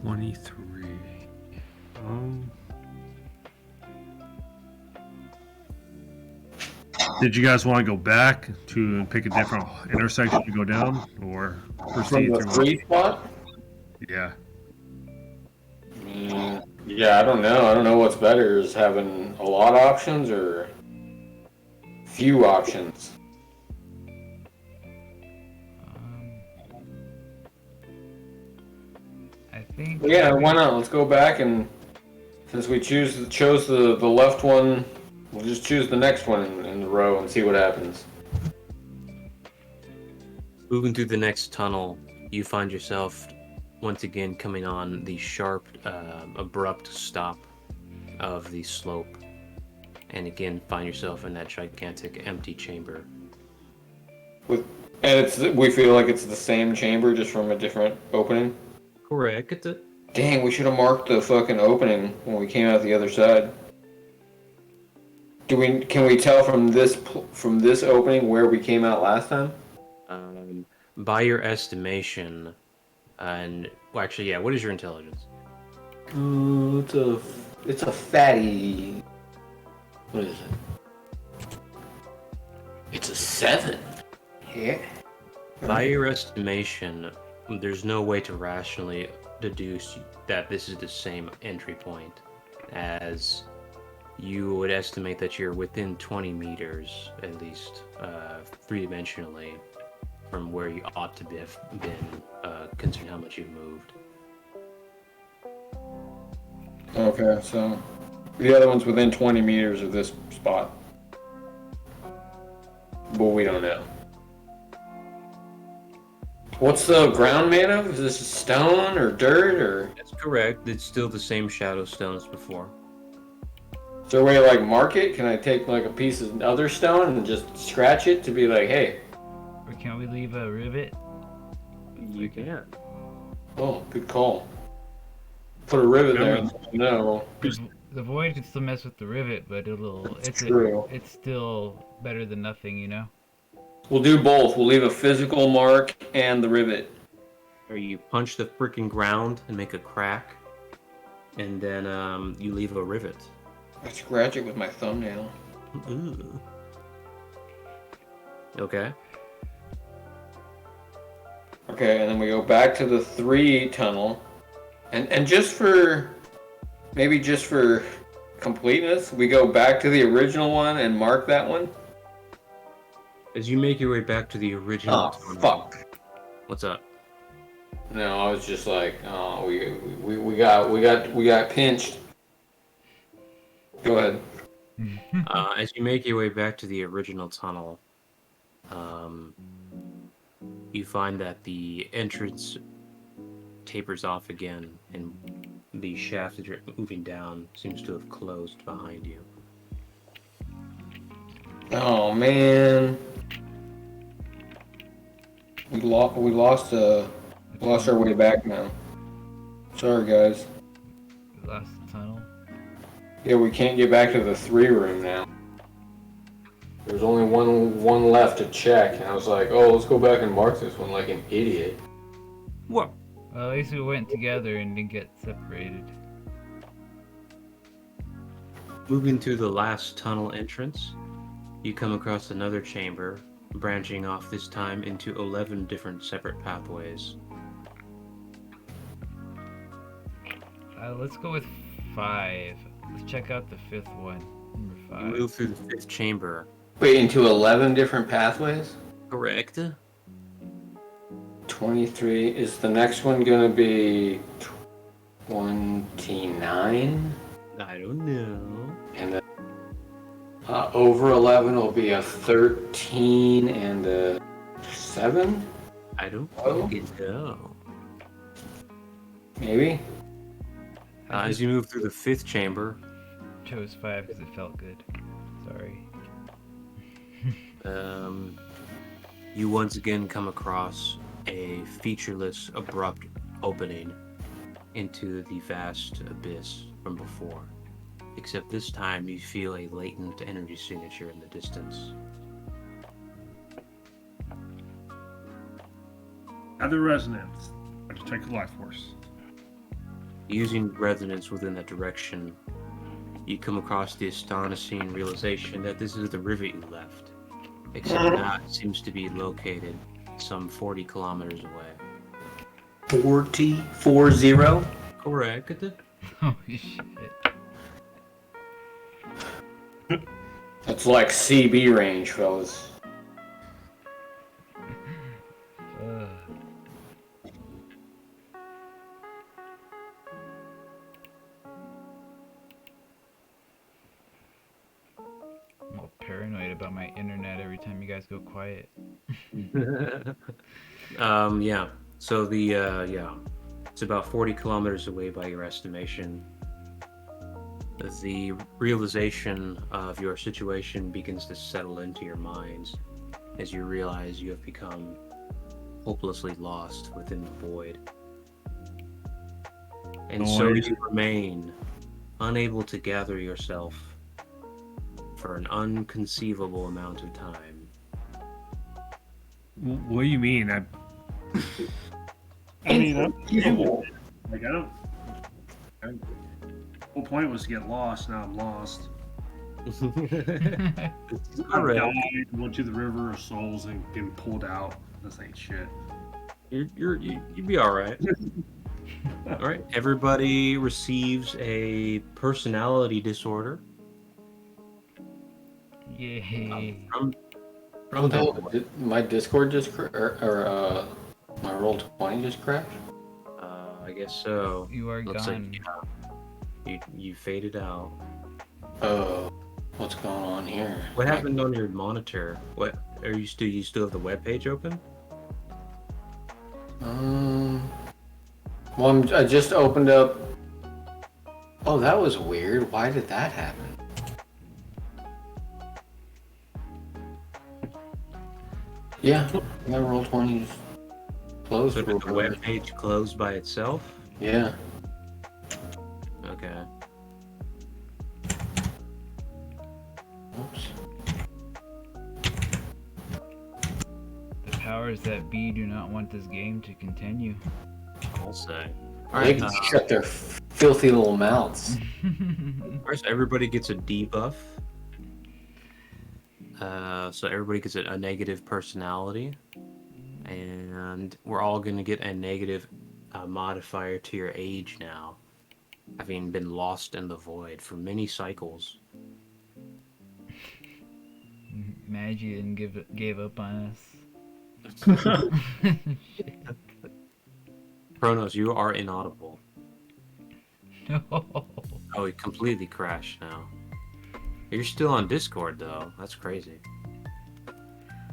23. Did you guys want to go back to pick a different intersection to go down, or proceed From the through? three spot? Yeah. Yeah, I don't know. I don't know what's better, is having a lot of options or few options. I think. Yeah, why not? Let's go back, and since we chose the left one, we'll just choose the next one in the row and see what happens. Moving through the next tunnel, you find yourself once again coming on the sharp, abrupt stop of the slope, and again find yourself in that gigantic empty chamber. We feel like it's the same chamber, just from a different opening. Correct. Dang, we should have marked the fucking opening when we came out the other side. Can we tell from this opening where we came out last time? By your estimation, and well, actually, yeah. What is your intelligence? It's a fatty. What is it? It's a 7. Yeah. By your estimation, there's no way to rationally deduce that this is the same entry point, as you would estimate that you're within 20 meters, at least, three-dimensionally, from where you ought to have been, considering how much you've moved. Okay, so the other one's within 20 meters of this spot. But we don't know. What's the ground made of? Is this stone or dirt or? That's correct. It's still the same shadow stone as before. Is there a way to like mark it? Can I take like a piece of other stone and just scratch it to be like, hey? Or can we leave a rivet? You can. Oh, good call. Put a rivet there. No. The void can still mess with the rivet, but True. it's still better than nothing, you know? We'll do both. We'll leave a physical mark and the rivet. Or you punch the freaking ground and make a crack, and then you leave a rivet. I scratch it with my thumbnail. Ooh. Okay. Okay, and then we go back to the 3 tunnel. And just for completeness, we go back to the original one and mark that one. As you make your way back to the original tunnel. Fuck. What's up? No, I was just like, oh, we got pinched. Go ahead. As you make your way back to the original tunnel, you find that the entrance tapers off again, and the shaft that you're moving down seems to have closed behind you. Oh man, we lost our way back now. Sorry guys. The last tunnel. Yeah, we can't get back to the 3 room now. There's only one left to check, and I was like, oh, let's go back and mark this one like an idiot. What? Well, at least we went together and didn't get separated. Moving to the last tunnel entrance, you come across another chamber, branching off this time into 11 different separate pathways. Let's go with 5. Let's check out the 5th one. Number 5. You move through the 5th chamber. Wait, into 11 different pathways? Correct. 23. Is the next one gonna be 29? I don't know. And then over 11 will be a 13 and a 7? I don't fucking know. Maybe? As you move through the 5th chamber, Chose 5 because it felt good. Sorry. you once again come across a featureless, abrupt opening into the vast abyss from before. Except this time you feel a latent energy signature in the distance. At the resonance, I just take a life force. Using resonance within that direction, you come across the astonishing realization that this is the river you left, except now it seems to be located some 40 kilometers away. 40? Correct. Holy shit. That's like CB range, fellas. Ugh. I'm all paranoid about my internet every time you guys go quiet. Yeah. So it's about 40 kilometers away by your estimation. The realization of your situation begins to settle into your minds as you realize you have become hopelessly lost within the void. And so Noise. you remain unable to gather yourself for an unconceivable amount of time. What do you mean? I mean, like I don't. The whole point was to get lost. Now I'm lost. I Correct. died, went to the river of souls and getting pulled out. This ain't shit. You'd be all right. All right. Everybody receives a personality disorder. Yay. From Oh, the my Discord just my Roll20 just crashed. I guess so. You are Looks gone. like you faded out. Oh, what's going on here? What happened on your monitor? What are you still have the web page open? Well, I just opened up. Oh, that was weird. Why did that happen? Yeah, my Roll20 just closed. So did the web page close by itself? Yeah. Okay. Oops. The powers that be do not want this game to continue. I'll say. They can shut their filthy little mouths. Alright, so everybody gets a debuff. So everybody gets a negative personality, and we're all going to get a negative modifier to your age now, having been lost in the void for many cycles. Maggie didn't gave up on us. Kronos, you are inaudible. No. Oh, he completely crashed now. You're still on Discord, though. That's crazy.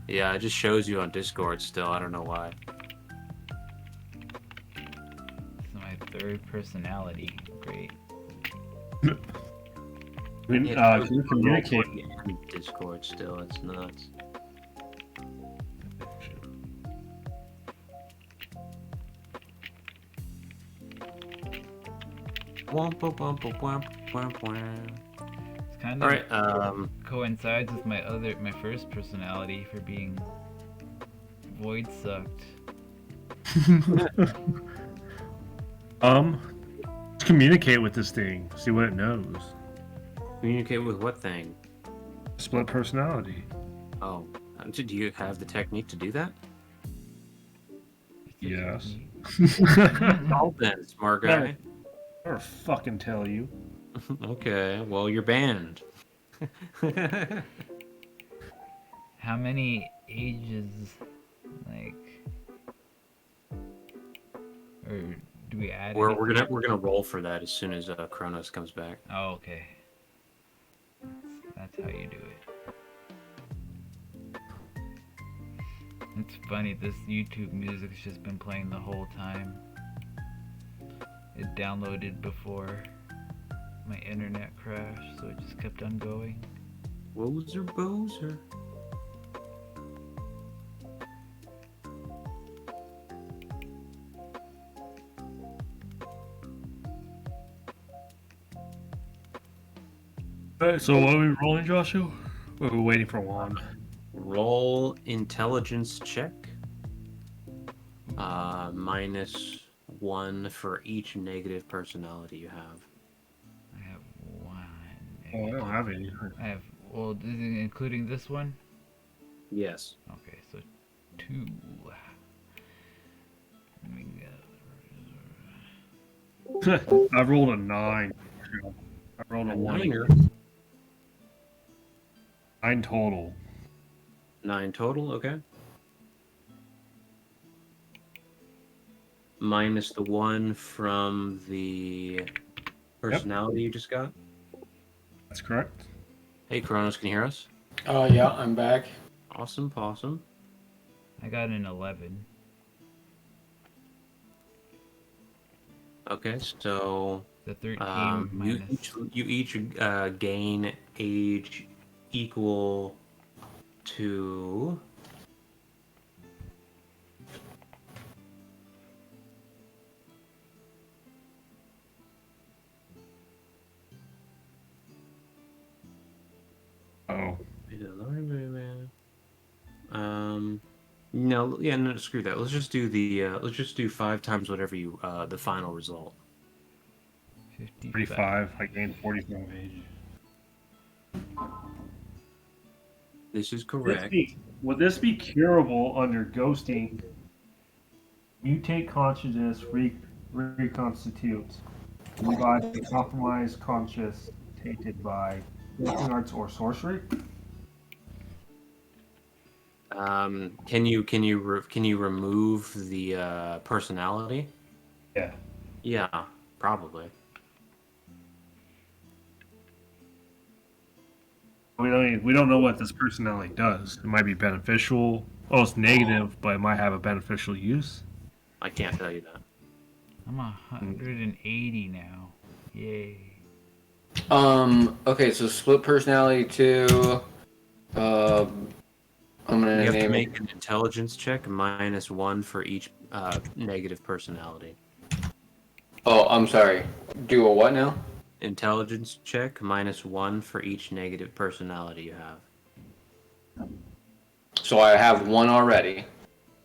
Yeah, it just shows you on Discord still. I don't know why. It's my third personality. Great. Can you communicate? On Discord still. It's nuts. Womp, womp, womp, womp, womp, womp. It's kind All of right. coincides with my first personality for being void sucked. Communicate with this thing. See what it knows. Communicate with what thing? Split personality. Oh, do you have the technique to do that? Yes. Oh, then, smart guy. I'll fucking tell you. Okay, well, you're banned. How many ages, like, or do we add? We're anything? gonna roll for that as soon as Kronos comes back. Oh, okay. That's how you do it. It's funny. This YouTube music's just been playing the whole time. It downloaded before my internet crashed, so it just kept on going. Wozer bozer. Alright, so what are we rolling, Joshua? Or are we waiting for Juan? Roll intelligence check. 1 for each negative personality you have. I have one. Oh, I don't have any. I have, well, is it including this one? Yes. Okay, so 2. Let me go. I rolled a 9. I rolled a 1. Niner. 9 total. 9 total, okay. Minus the 1 from the personality you just got. That's correct. Hey, Kronos, can you hear us? Oh, yeah, I'm back. Awesome, possum. I got an 11. Okay, so The 13 you minus. each gain age equal to Oh. No, yeah, no, screw that. Let's just do the let's just do 5 times whatever you the final result. 55. 35. I gained 45 age. This is correct. Would this be curable under ghosting? Mutate consciousness, reconstitute. Revive the compromised conscious tainted by ghosting arts or sorcery. Can you remove the personality? Yeah. Yeah, probably. We don't know what this personality does. It might be beneficial. Oh, it's negative, but it might have a beneficial use. I can't tell you that. I'm 180 now. Yay. Okay, so split personality 2. I'm gonna You have to name make an intelligence check minus 1 for each negative personality. Oh, I'm sorry. Do a what now? Intelligence check minus 1 for each negative personality you have. So I have 1 already.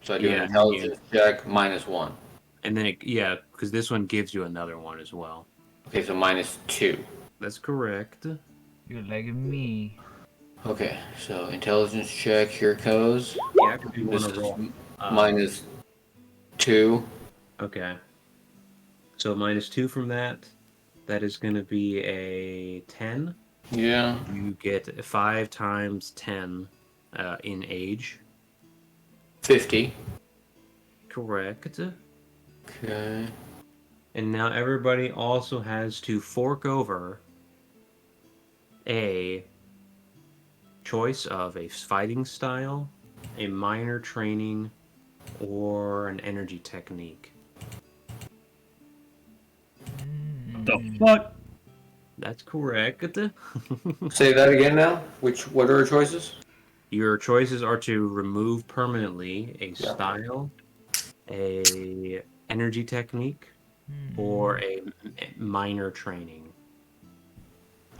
So I do Yeah, an intelligence check minus 1. And then, yeah, because this one gives you another one as well. Okay, so minus 2. That's correct. You're like me. Okay, so intelligence check, here goes. Yeah, if you want This to is roll. minus 2. Okay. So minus 2 from that. That is going to be a 10. Yeah. You get 5 times 10 in age. 50. Correct. Okay. And now everybody also has to fork over a choice of a fighting style, a minor training, or an energy technique. The fuck? That's correct. Say that again now. What are our choices? Your choices are to remove permanently a Yeah. style, a energy technique, or a minor training.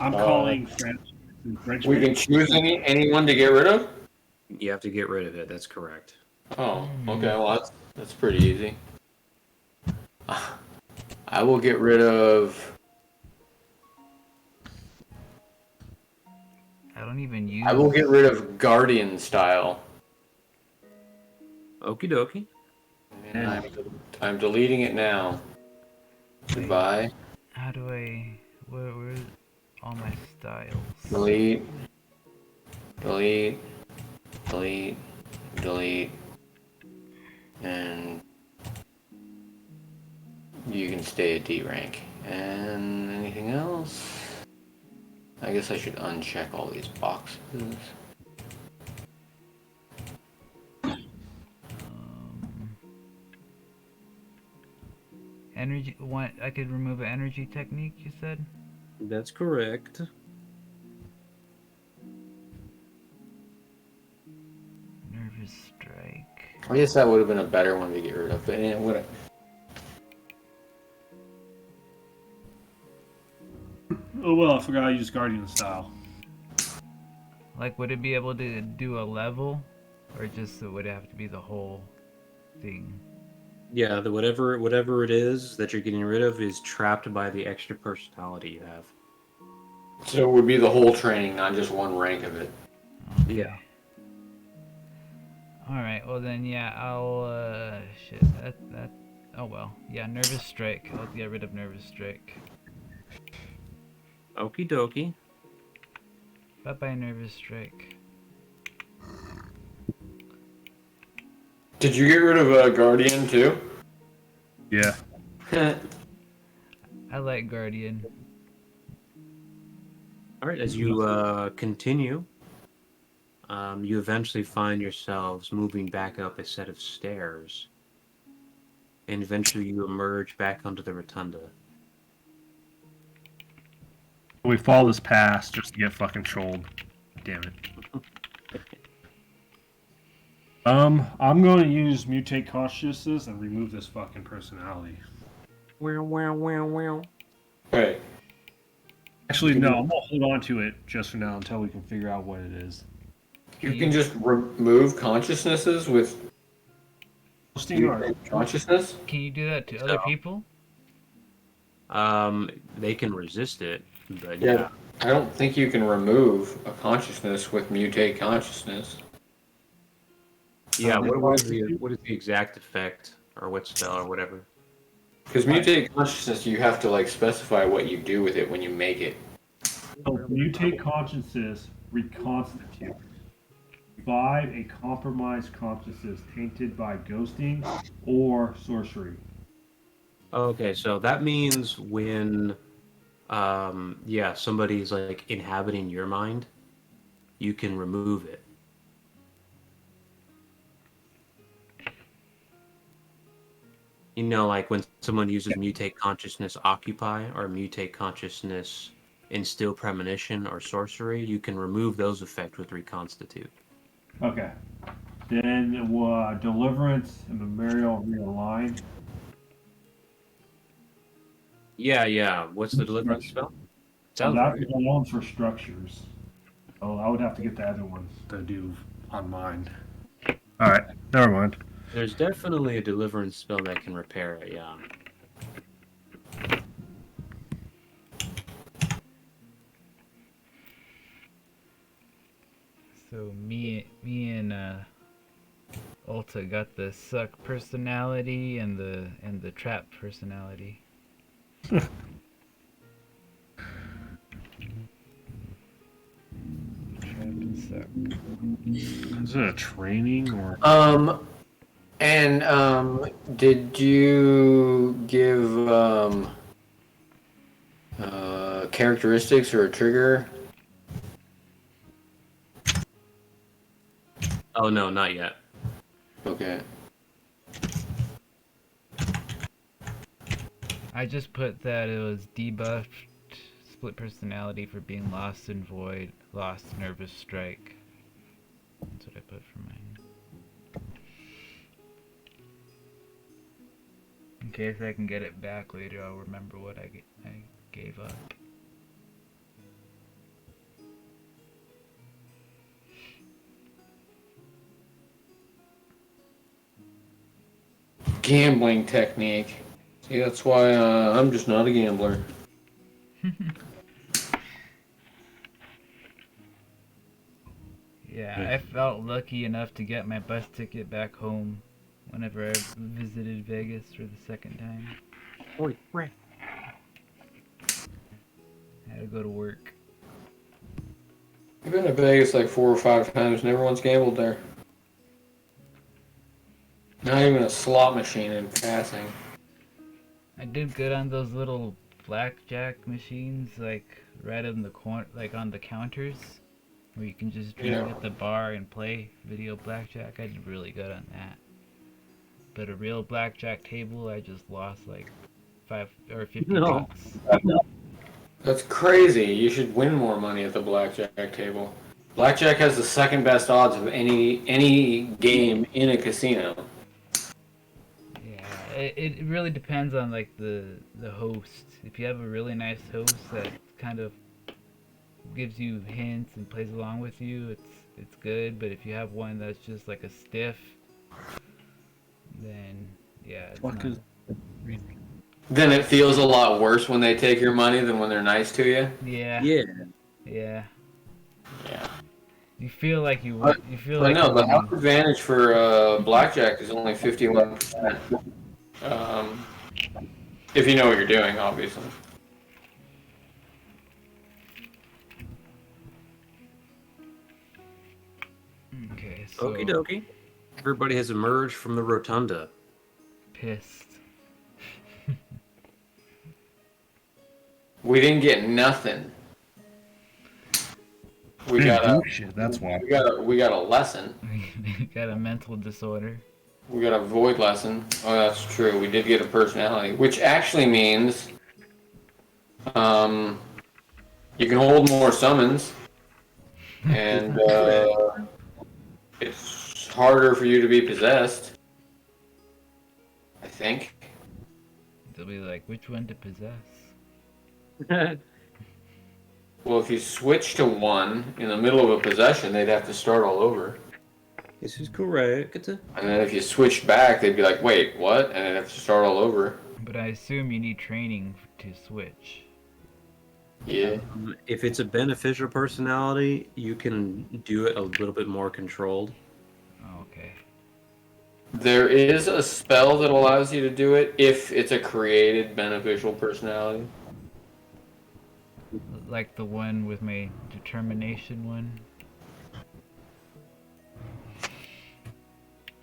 I'm calling French. We can choose anyone to get rid of? You have to get rid of it. That's correct. Oh, okay. Well, that's pretty easy. I will get rid of. I don't even use. I will get rid of Guardian style. Okie dokie. And I'm deleting it now. Goodbye. How do I? Where's all my styles? Delete. Delete. Delete. Delete. And you can stay at D rank. And anything else? I guess I should uncheck all these boxes. Energy. What? I could remove an energy technique. You said. That's correct. Nervous strike. I guess that would have been a better one to get rid of, but it would have. Oh well, I forgot I used Guardian style. Like, would it be able to do a level, or just would it have to be the whole thing? Yeah, the whatever it is that you're getting rid of is trapped by the extra personality you have. So it would be the whole training, not just one rank of it. Okay. Yeah. Alright, well then, yeah, I'll, shit, that, oh well. Yeah, Nervous Strike. I'll get rid of Nervous Strike. Okie dokie. Bye-bye, Nervous Strike. Did you get rid of Guardian too? Yeah. I like Guardian. All right, as you continue, you eventually find yourselves moving back up a set of stairs, and eventually you emerge back onto the rotunda. We follow this pass just to get fucking trolled. Damn it. I'm going to use mutate consciousness and remove this fucking personality. Right. Actually, no, I'm gonna hold on to it just for now until we can figure out what it is. You can just remove consciousnesses with consciousness? Can you do that to other people? They can resist it, but Yeah. yeah. I don't think you can remove a consciousness with mutate consciousness. Yeah, what is the exact effect or what spell or whatever? Because mutate consciousness, you have to like specify what you do with it when you make it. So mutate consciousness, reconstitute. Revive a compromised consciousness tainted by ghosting or sorcery. Okay, so that means when yeah, somebody's like inhabiting your mind, you can remove it. You know, like when someone uses mutate consciousness occupy or mutate consciousness instill premonition or sorcery, you can remove those effects with reconstitute. Okay. Then deliverance and memorial realign. Yeah. What's the deliverance spell? Sounds That's right. the ones for structures. Oh, I would have to get the other ones to do on mine. All right, never mind. There's definitely a deliverance spell that can repair it, yeah. So me and Ulta got the suck personality and the trap personality. Trap and suck. Is it a training or? Did you give characteristics or a trigger? Oh no, not yet. Okay. I just put that it was debuffed split personality for being lost in void, lost nervous strike. That's what I put for mine. In case I can get it back later, I'll remember what I gave up. Gambling technique. See, that's why I'm just not a gambler. Yeah, I felt lucky enough to get my bus ticket back home whenever I visited Vegas for the second time. Holy crap. I had to go to work. I've been to Vegas like 4 or 5 times and everyone's gambled there. Not even a slot machine in passing. I did good on those little blackjack machines, like right in the corner, like on the counters, where you can just drink at the bar and play video blackjack. I did really good on that. But a real blackjack table, I just lost like 5 or 50 bucks. That's crazy. You should win more money at the blackjack table. Blackjack has the second best odds of any game in a casino. Yeah, it really depends on like the host. If you have a really nice host that kind of gives you hints and plays along with you, it's good. But if you have one that's just like a stiff, then Yeah. It's Fuck not- is. Then it feels a lot worse when they take your money than when they're nice to you. Yeah. Yeah. Yeah. Yeah. You feel like you But- you feel But like no, you're the winning. house advantage for blackjack is only 51%. If you know what you're doing, obviously. Okay, so Okie dokie. Everybody has emerged from the rotunda. pissed. We didn't get nothing. We Didn't got a do shit. That's why. we got a lesson. Got a mental disorder. We got a void lesson. Oh, that's true. We did get a personality, which actually means you can hold more summons, and it's harder for you to be possessed. I think. They'll be like, which one to possess? Well, if you switch to one in the middle of a possession, they'd have to start all over. This is correct. And then if you switched back, they'd be like, wait, what? And they'd have to start all over. But I assume you need training to switch. Yeah. If it's a beneficial personality, you can do it a little bit more controlled. Oh, okay. There is a spell that allows you to do it if it's a created beneficial personality. Like the one with my determination one.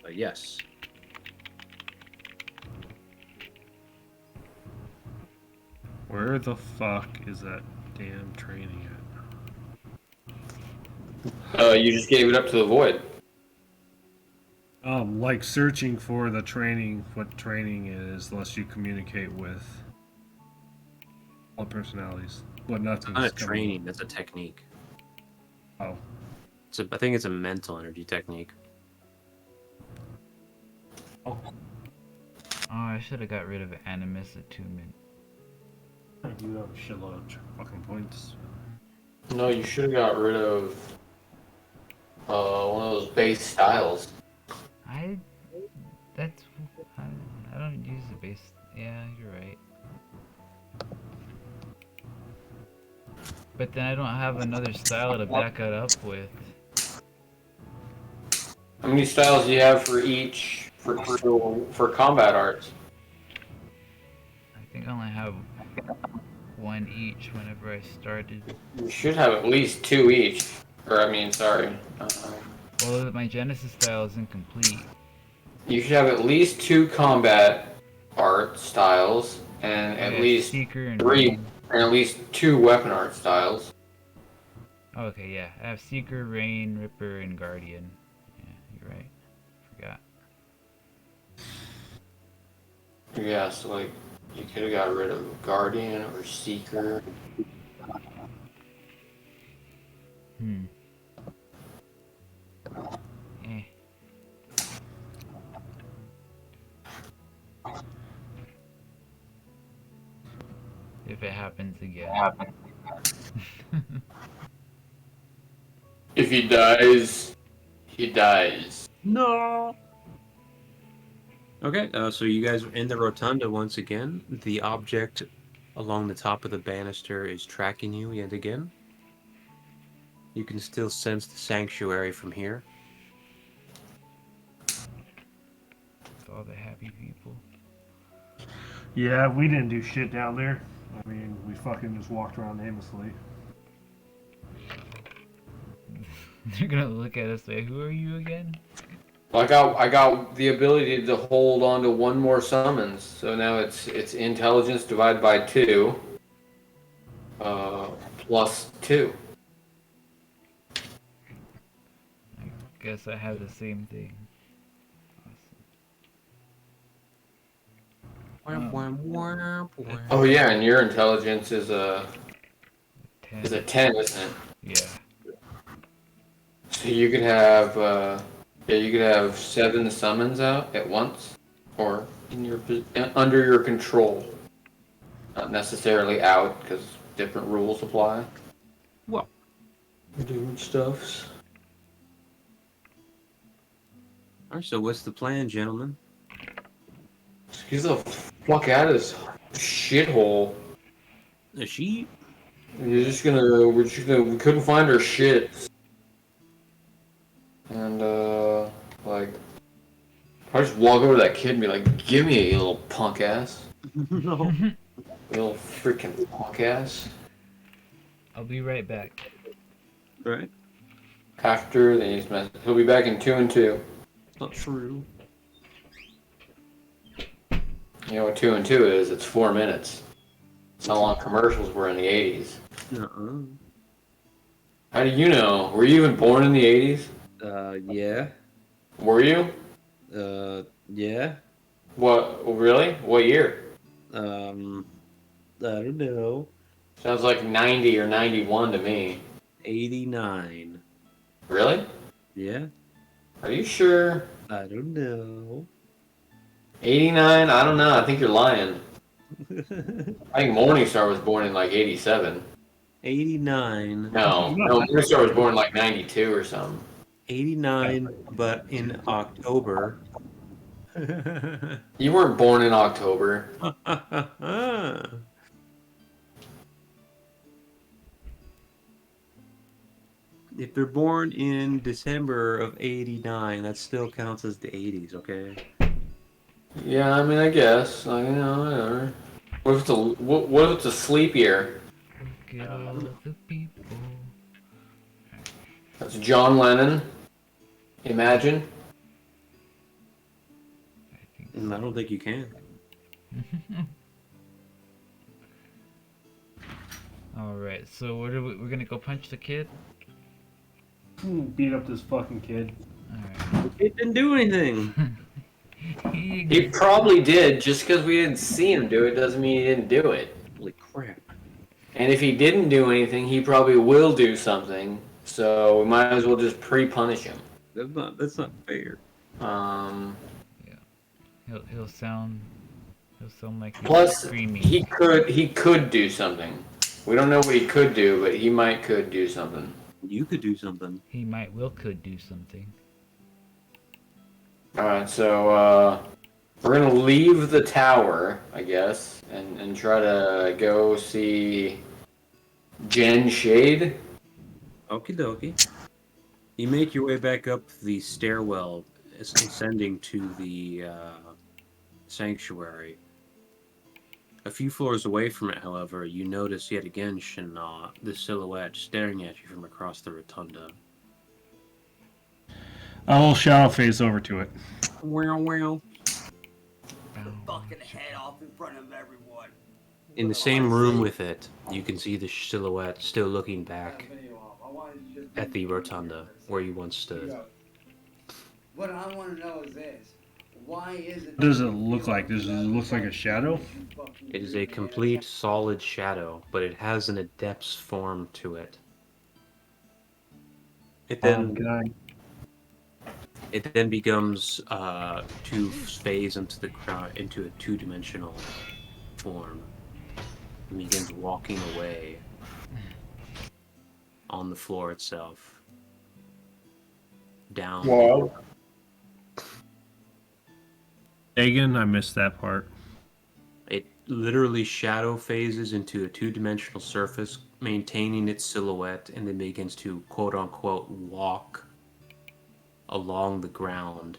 Yes. Where the fuck is that damn training at? You just gave it up to the void. Like searching for the training, what training is, unless you communicate with all personalities. But nothing's Not a coming training, that's a technique. up. I think it's a mental energy technique. Oh. I should have got rid of animus attunement. You have a shitload of fucking points. No, you should have got rid of one of those base styles. I don't use the base. Yeah, you're right. But then I don't have another style to back it up with. How many styles do you have for each for combat arts? I think I only have one each whenever I started. You should have at least two each. Or I mean, sorry. Well, my Genesis style is incomplete. You should have at least two combat art styles and I at have least Seeker and three Rain. and at least two weapon art styles. Oh, okay, yeah. I have Seeker, Rain, Ripper, and Guardian. Yeah, you're right. Forgot. Yeah, so like you could have got rid of Guardian or Seeker. Eh. If it happens again. If he dies, he dies. No! Okay, so you guys are in the rotunda once again. The object along the top of the banister is tracking you yet again. You can still sense the sanctuary from here. With all the happy people. Yeah, we didn't do shit down there. I mean, we fucking just walked around aimlessly. They're gonna look at us and say, who are you again? Well, I got the ability to hold on to one more summons, so now it's intelligence divided by 2, plus 2. I guess I have the same thing. Oh yeah, and your intelligence is a 10. 10, isn't it? Yeah. So you could have you could have 7 summons out at once, or in your under your control. Not necessarily out, because different rules apply. Well, Different stuffs. alright, so what's the plan, gentlemen? Get the fuck out of this shithole. Is she? We're just gonna, we couldn't find our shit. And, like, I just walk over to that kid and be like, give me it, you little punk ass. No. You little freaking punk ass. I'll be right back. Right? After these messages. He'll be back in 2 and 2. It's not true. You know what 2 and 2 is? It's 4 minutes. That's how long commercials were in the 80s. Uh-uh. How do you know? Were you even born in the 80s? Yeah. Were you? Yeah. What? Really? What year? I don't know. Sounds like 90 or 91 to me. 89. Really? Yeah. Are you sure? I don't know. 89? I don't know. I think you're lying. I think Morningstar was born in like 87. 89. No, Morningstar was born in like 92 or something. 89, but in October. You weren't born in October. If they're born in December of 89, that still counts as the 80s, okay? Yeah, I mean, I guess. Like, you know, whatever. What if it's a sleep year? Look at all the people. That's John Lennon. Imagine. I think And I don't think you can. Alright, so what are we're gonna go punch the kid? Beat up this fucking kid. Alright. It didn't do anything. He probably did. Just because we didn't see him do it doesn't mean he didn't do it. Holy crap. And if he didn't do anything, he probably will do something. So we might as well just pre-punish him. That's not fair. He'll sound like he's Plus, screaming. he could do something. We don't know what he could do, but he could do something. You could do something. He could do something. Alright, so we're gonna leave the tower, I guess, and try to go see Jen Shade. Okie dokie. You make your way back up the stairwell, ascending to the sanctuary. A few floors away from it, however, you notice yet again, Shana, the silhouette staring at you from across the rotunda. I will shadow phase over to it. Wow. Fucking head off in front of everyone. In the same room with it, you can see the silhouette still looking back at the rotunda where you once stood. What I want to know is this. Why is it... What does it look like? Does it look like a shadow? It is a complete solid shadow, but it has an adept's form to it. It then becomes to phase into into a two-dimensional form and begins walking away on the floor itself. Down. Wow. Again, I missed that part. It literally shadow phases into a two-dimensional surface, maintaining its silhouette, and then begins to quote-unquote walk along the ground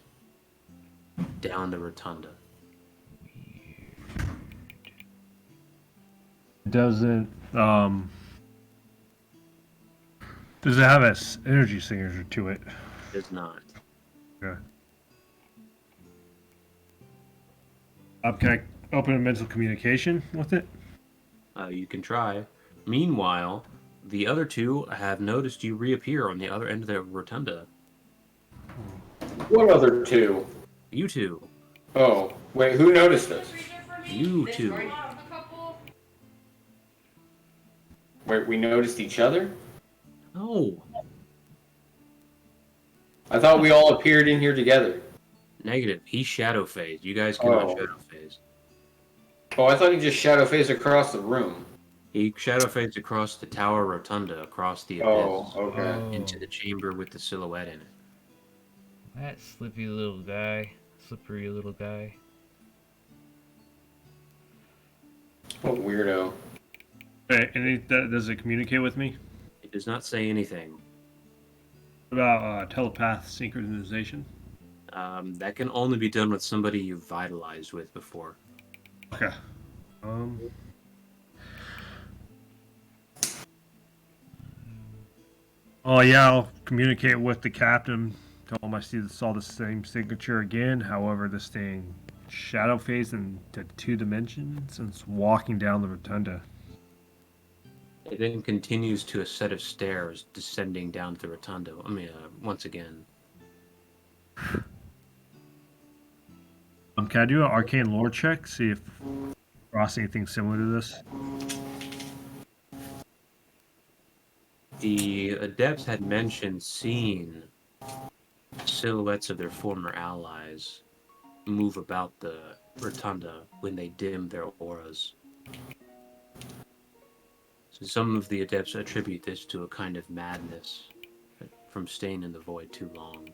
down the rotunda. Doesn't does it have an energy signature to it? It does not. Okay. Can I open a mental communication with it? You can try. Meanwhile, the other two have noticed you reappear on the other end of the rotunda. What other two? You two. Oh, wait, who noticed us? You two. Wait, we noticed each other? No. I thought we all appeared in here together. Negative. He's shadow phased. You guys cannot Oh. shadow phase. Oh, I thought he just shadow phased across the room. He shadow phased across the tower rotunda, across the abyss, Oh, okay. into the chamber with the silhouette in it. That slippery little guy. What a weirdo. Okay, does it communicate with me? It does not say anything. What about telepath synchronization? That can only be done with somebody you've vitalized with before. Okay. Oh yeah, I'll communicate with the captain. Tell him I saw the same signature again. However, this thing shadow phased into 2 dimensions and it's walking down the rotunda. It then continues to a set of stairs descending down the rotunda. Once again. Can I do an arcane lore check? See if cross anything similar to this. The adepts had mentioned seeing silhouettes of their former allies move about the rotunda when they dim their auras. So some of the adepts attribute this to a kind of madness from staying in the void too long.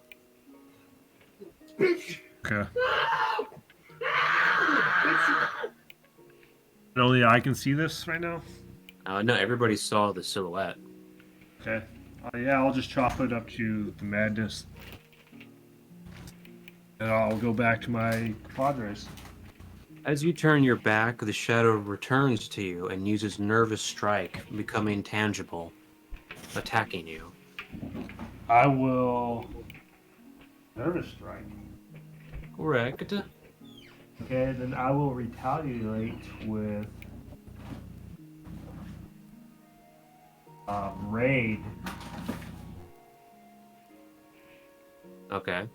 Okay. And only I can see this right now? No, everybody saw the silhouette. Okay. Yeah, I'll just chop it up to the madness. And I'll go back to my padres. As you turn your back, the shadow returns to you and uses Nervous Strike, becoming tangible, attacking you. I will nervous strike. Correct. Okay, then I will retaliate with raid. Okay.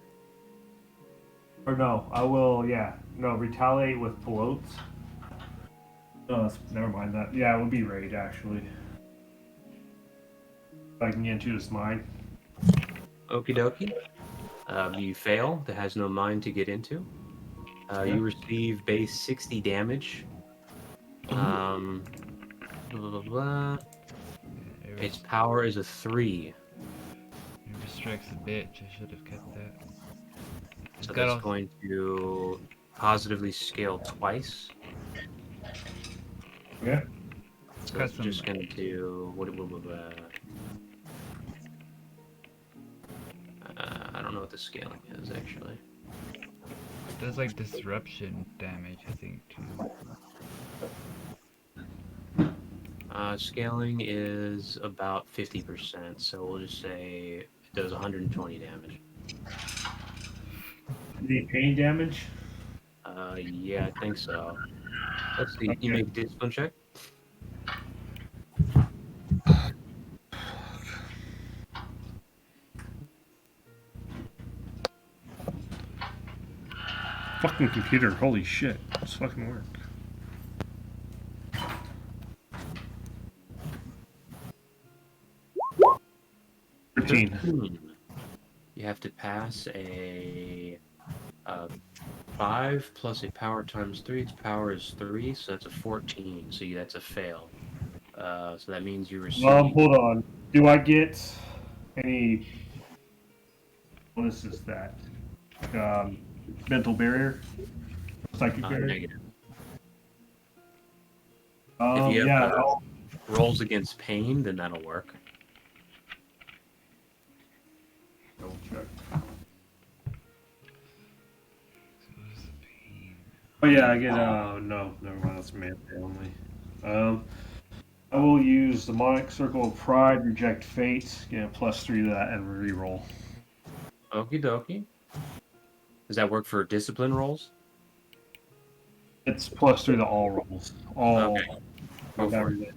Or no, I will, retaliate with floats. No, never mind that. Yeah, it would be raid, actually. If I can get into this mine. Okie dokie. You fail. That has no mind to get into. You receive base 60 damage. Blah, blah, blah. Its power is a 3. It restricts a bitch. I should have kept that. So that's going to positively scale twice. Yeah. So it's just going to do... I don't know what the scaling is, actually. It does like disruption damage, I think, too. Scaling is about 50%, so we'll just say it does 120 damage. The pain damage? Yeah, I think so. Let's see, you make a discipline check? Fucking computer, holy shit. It's fucking work. You have to pass a 5 plus a power times 3. Its power is 3, so that's a 14. So that's a fail. So that means you receive... hold on. Do I get any... What is that? Mental barrier? Psychic barrier? Negative. If you have rolls against pain, then that'll work. Double check. Oh yeah, I get no, never mind, that's man only. I will use the Demonic Circle of Pride, reject fate, get a +3 to that, and reroll. Okie dokie. Does that work for discipline rolls? It's +3 to all rolls. All. Okay. Go for it.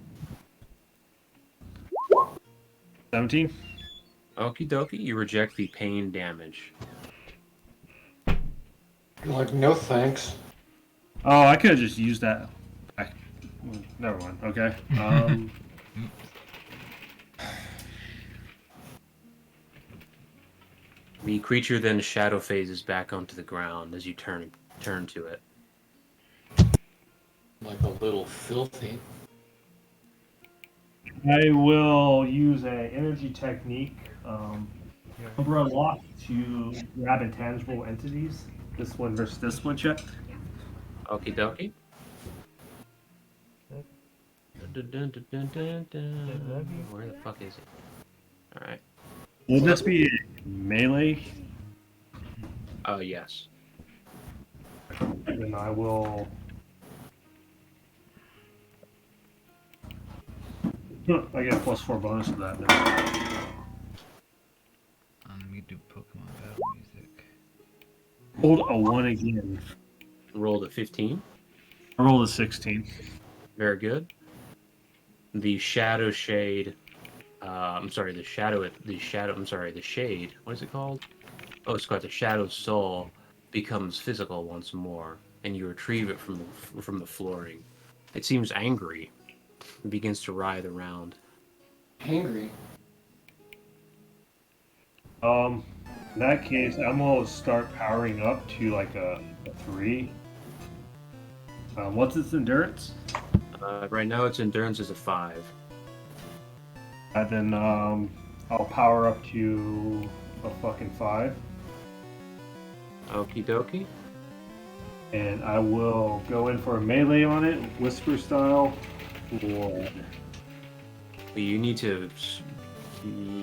17? Okie dokie, you reject the pain damage. Like, no thanks. Oh, I could have just used that. Never mind. Okay. The creature then shadow phases back onto the ground as you turn to it. Like a little filthy. I will use an energy technique, Umbra Lock, to grab intangible entities. This one versus this one, check. Okie dokie. Where the fuck is it? All right. Will this be melee? Yes. Then I will. I get a +4 bonus to that now. Let me do Pokemon Battle Music. Rolled a 1 again. Rolled a 15. I rolled a 16. Very good. The shadow shade. I'm sorry. The shade. What is it called? Oh, it's called the shadow soul. Becomes physical once more, and you retrieve it from the flooring. It seems angry. It begins to writhe around. Angry. In that case, I'm gonna start powering up to like a 3. What's its endurance? Right now, its endurance is a 5. And then I'll power up to a fucking 5. Okie dokie. And I will go in for a melee on it, whisper style. For... You need to.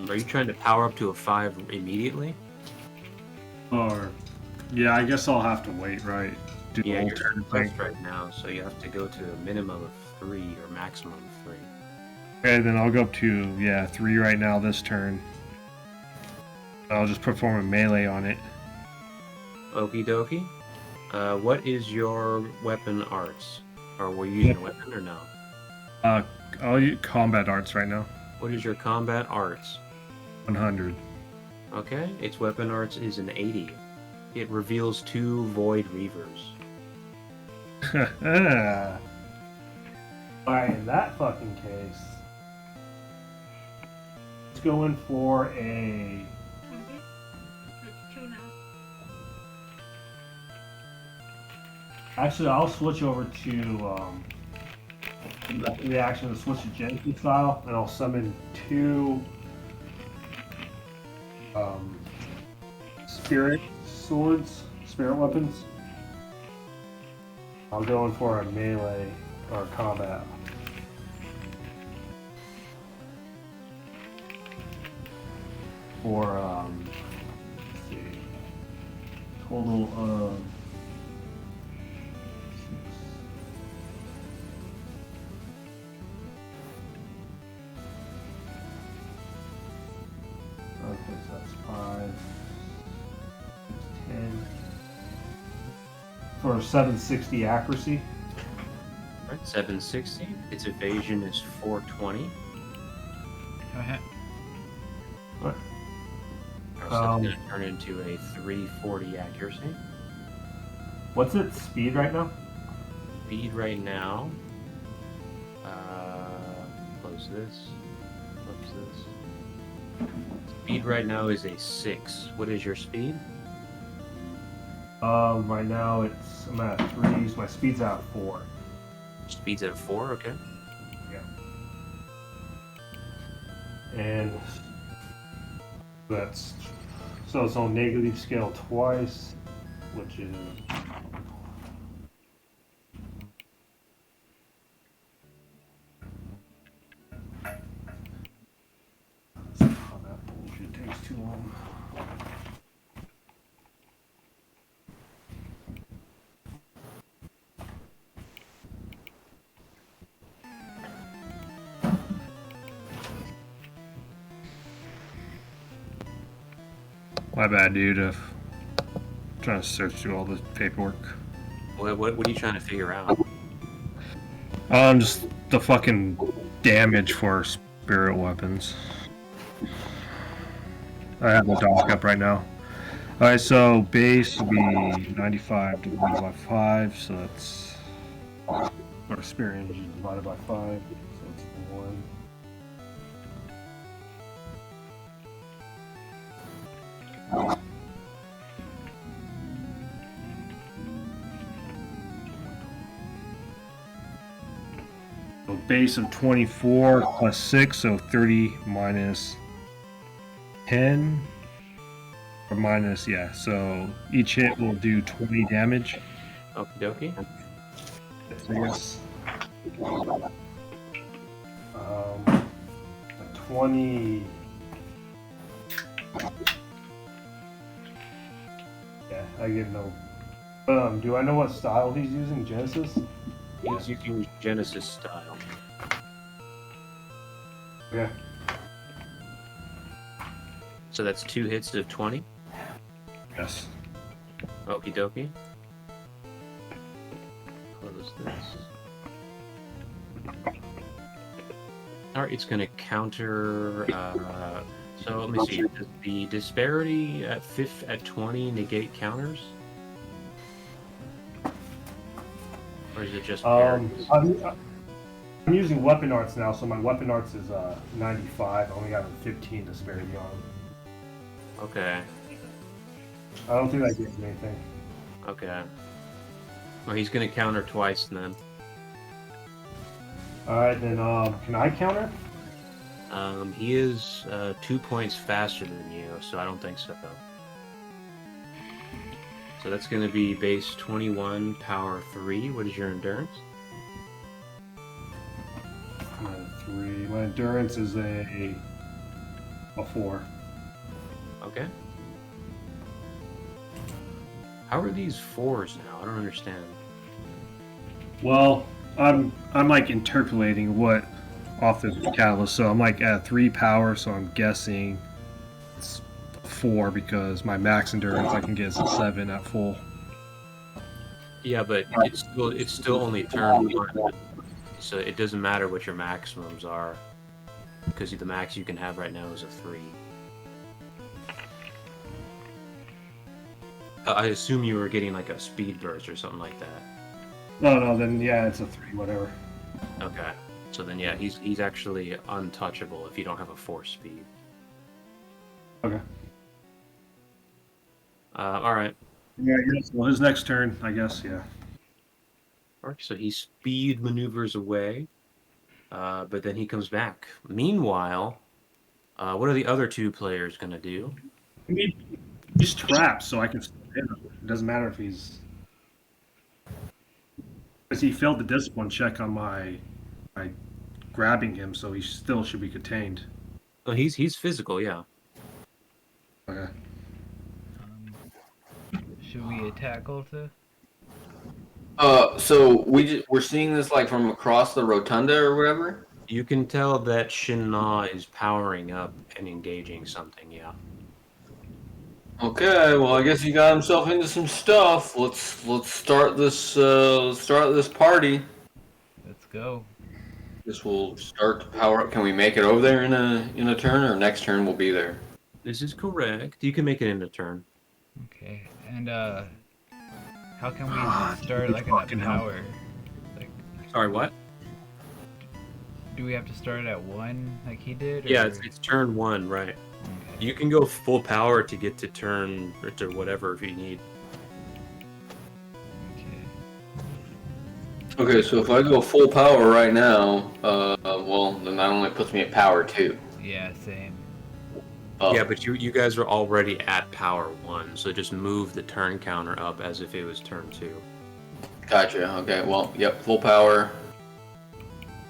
Are you trying to power up to a 5 immediately? Or, yeah, I guess I'll have to wait, right? Do the Yeah, whole you're turn suppressed thing. right now, so you have to go to a minimum of 3 or maximum of 3. Okay, then I'll go up to 3 right now this turn. I'll just perform a melee on it. Okie dokie. What is your weapon arts? Or were you using a weapon or no? I'll use combat arts right now. What is your combat arts? 100. Okay, its weapon arts is an 80. It reveals 2 void reavers. Alright, in that fucking case, let's go in for a. It's 2 now. Actually, I'll switch over to the action to switch to Genki style, and I'll summon 2 spirit swords, spirit weapons. I'll go in for a melee or combat. For let's see, total of 6. Okay, so that's 5, 10. For 760 accuracy. Alright, 760. Its evasion is 420. Okay. What? So it's going to turn into a 340 accuracy. What's its speed right now? Speed right now. Close this. Close this. Speed right now is a 6. What is your speed? Right now I'm at 3, so my speed's at 4. Speed's at 4, okay. Yeah. And that's so it's on negative scale twice, which is oh, that bullshit takes too long. My bad, dude. Trying to search through all the paperwork. What are you trying to figure out? Just the fucking damage for spirit weapons. I have the dock up right now. Alright, so base would be 95 divided by 5, so that's. Or spirit energy divided by 5, so it's 1. So base of 24 plus 6, so 30 minus 10. Or minus, yeah, so each hit will do 20 damage. Okie dokie. So yes. 20. Yeah, I get no. Do I know what style he's using? Genesis? He's using Genesis style. Okay. So that's 2 hits of 20. Yes. Okie dokie. Close this. Alright, it's going to counter. So let me see. Does the disparity at 20 negate counters? Or is it just parries? I'm using weapon arts now, so my weapon arts is 95. I only got a 15 disparity on him. Okay. I don't think that gives me anything. Okay. Well, he's going to counter twice then. Alright, then can I counter? He is 2 points faster than you, so I don't think so. So that's going to be base 21, power 3. What is your endurance? 3. My endurance is a 4. Okay. How are these 4s now? I don't understand. Well, I'm like interpolating what off the catalyst, so I'm like at 3 power, so I'm guessing it's 4 because my max endurance I can get is a 7 at full. Yeah, but it's still only turn 1, so it doesn't matter what your maximums are, because the max you can have right now is a 3. I assume you were getting like a speed burst or something like that. No, then yeah, it's a 3, whatever. Okay. So then, yeah, he's actually untouchable if you don't have a 4 speed. Okay. All right. Yeah, I guess. Well, his next turn, I guess, yeah. All right, so he speed maneuvers away, but then he comes back. Meanwhile, what are the other 2 players going to do? I mean, he's trapped, so I can still hit him. It doesn't matter if he's... Because he failed the discipline check on my grabbing him, so he still should be contained. Oh, he's physical, yeah. Okay. Should we attack Ulta? So we're seeing this like from across the rotunda or whatever. You can tell that Shin-Na is powering up and engaging something, yeah. Okay, well I guess he got himself into some stuff. Let's start this party. Let's go. This will start to power up. Can we make it over there in a turn, or next turn we'll be there? This is correct. You can make it in a turn. Okay, and how can we start like in a power? Like, Sorry, what? do we have to start at 1 like he did? Yeah, or- it's turn 1, right. Okay. You can go full power to get to turn, or to whatever if you need. Okay. Okay, so if I go full power right now, well then that only puts me at power 2. Yeah, same. Oh, Yeah, but you guys are already at power 1, so just move the turn counter up as if it was turn 2. gotcha. Okay, well, yep, full power.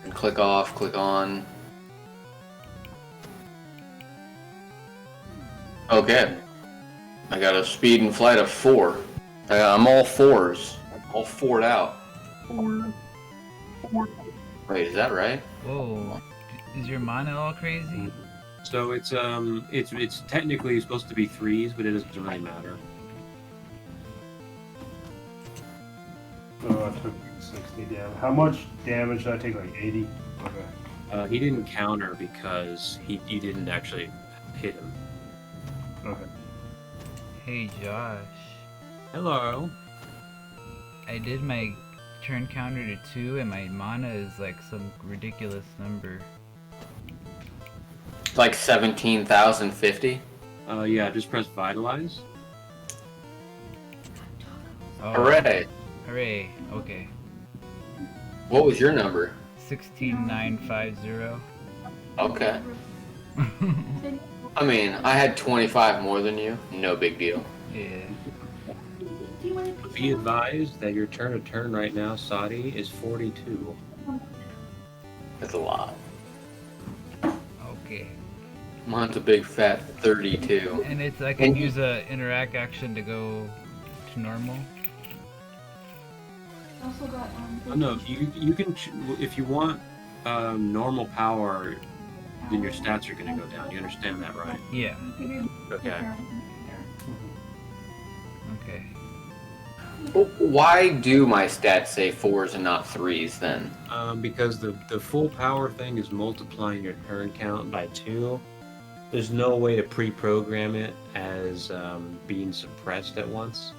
And click off, click on. Okay. I got a speed and flight of 4. I'm all 4s. All 4'd out. Wait, is that right? Whoa, is your mana all crazy? So it's technically supposed to be 3s, but it doesn't really matter. So I took 60 damage. How much damage did I take? Like 80? Okay. He didn't counter because you didn't actually hit him. Okay. Hey Josh, Hello. I did my turn counter to 2 and my mana is like some ridiculous number. Like 17,050? Yeah, just press vitalize. Oh, Hooray! Hooray, okay. What was your number? 16950. Okay. I mean, I had 25 more than you. No big deal. Yeah. Be advised that your turn to turn right now, Saudi, is 42. That's a lot. Okay. Mine's a big fat 32. And it's I can And use a interact action to go to normal. Also got Oh, no, you can if you want normal power, then your stats are going to go down. You understand that, right? Yeah. Okay. Okay. why do my stats say 4s and not 3s then? Because the full power thing is multiplying your turn count by 2. There's no way to pre-program it as being suppressed at once.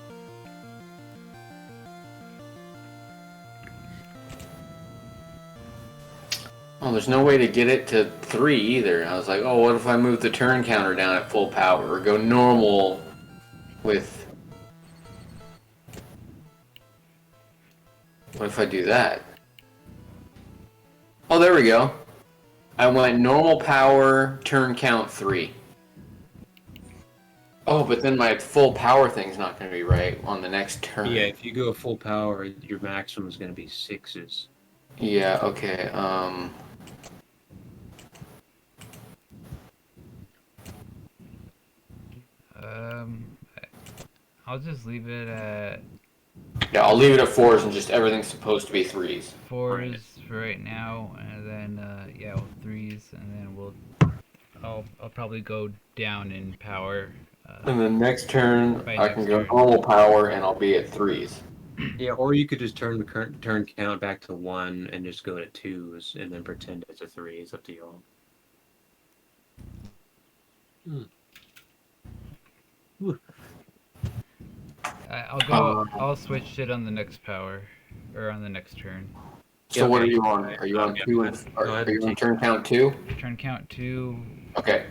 Oh, there's no way to get it to 3 either. I was like, oh, what if I move the turn counter down at full power or go normal with... What if I do that? Oh, there we go. I went normal power, turn count 3. Oh, but then my full power thing's not going to be right on the next turn. Yeah, if you go full power, your maximum is going to be 6s. Yeah, okay. I'll just leave it at Yeah, I'll leave it at 4s and just everything's supposed to be 3s. 4s for right now, and then yeah, with 3s, and then I'll probably go down in power. And then next turn, By I next can go turn. normal power and I'll be at 3s. Yeah, or you could just turn the current turn count back to 1 and just go to 2s and then pretend it's a 3. It's up to y'all. I'll go. I'll switch it on the next power, or on the next turn. So what are okay. you on? Are you on Yeah, 2 go and ahead. are, Go ahead are and you on take- turn count 2? Turn count 2. Okay.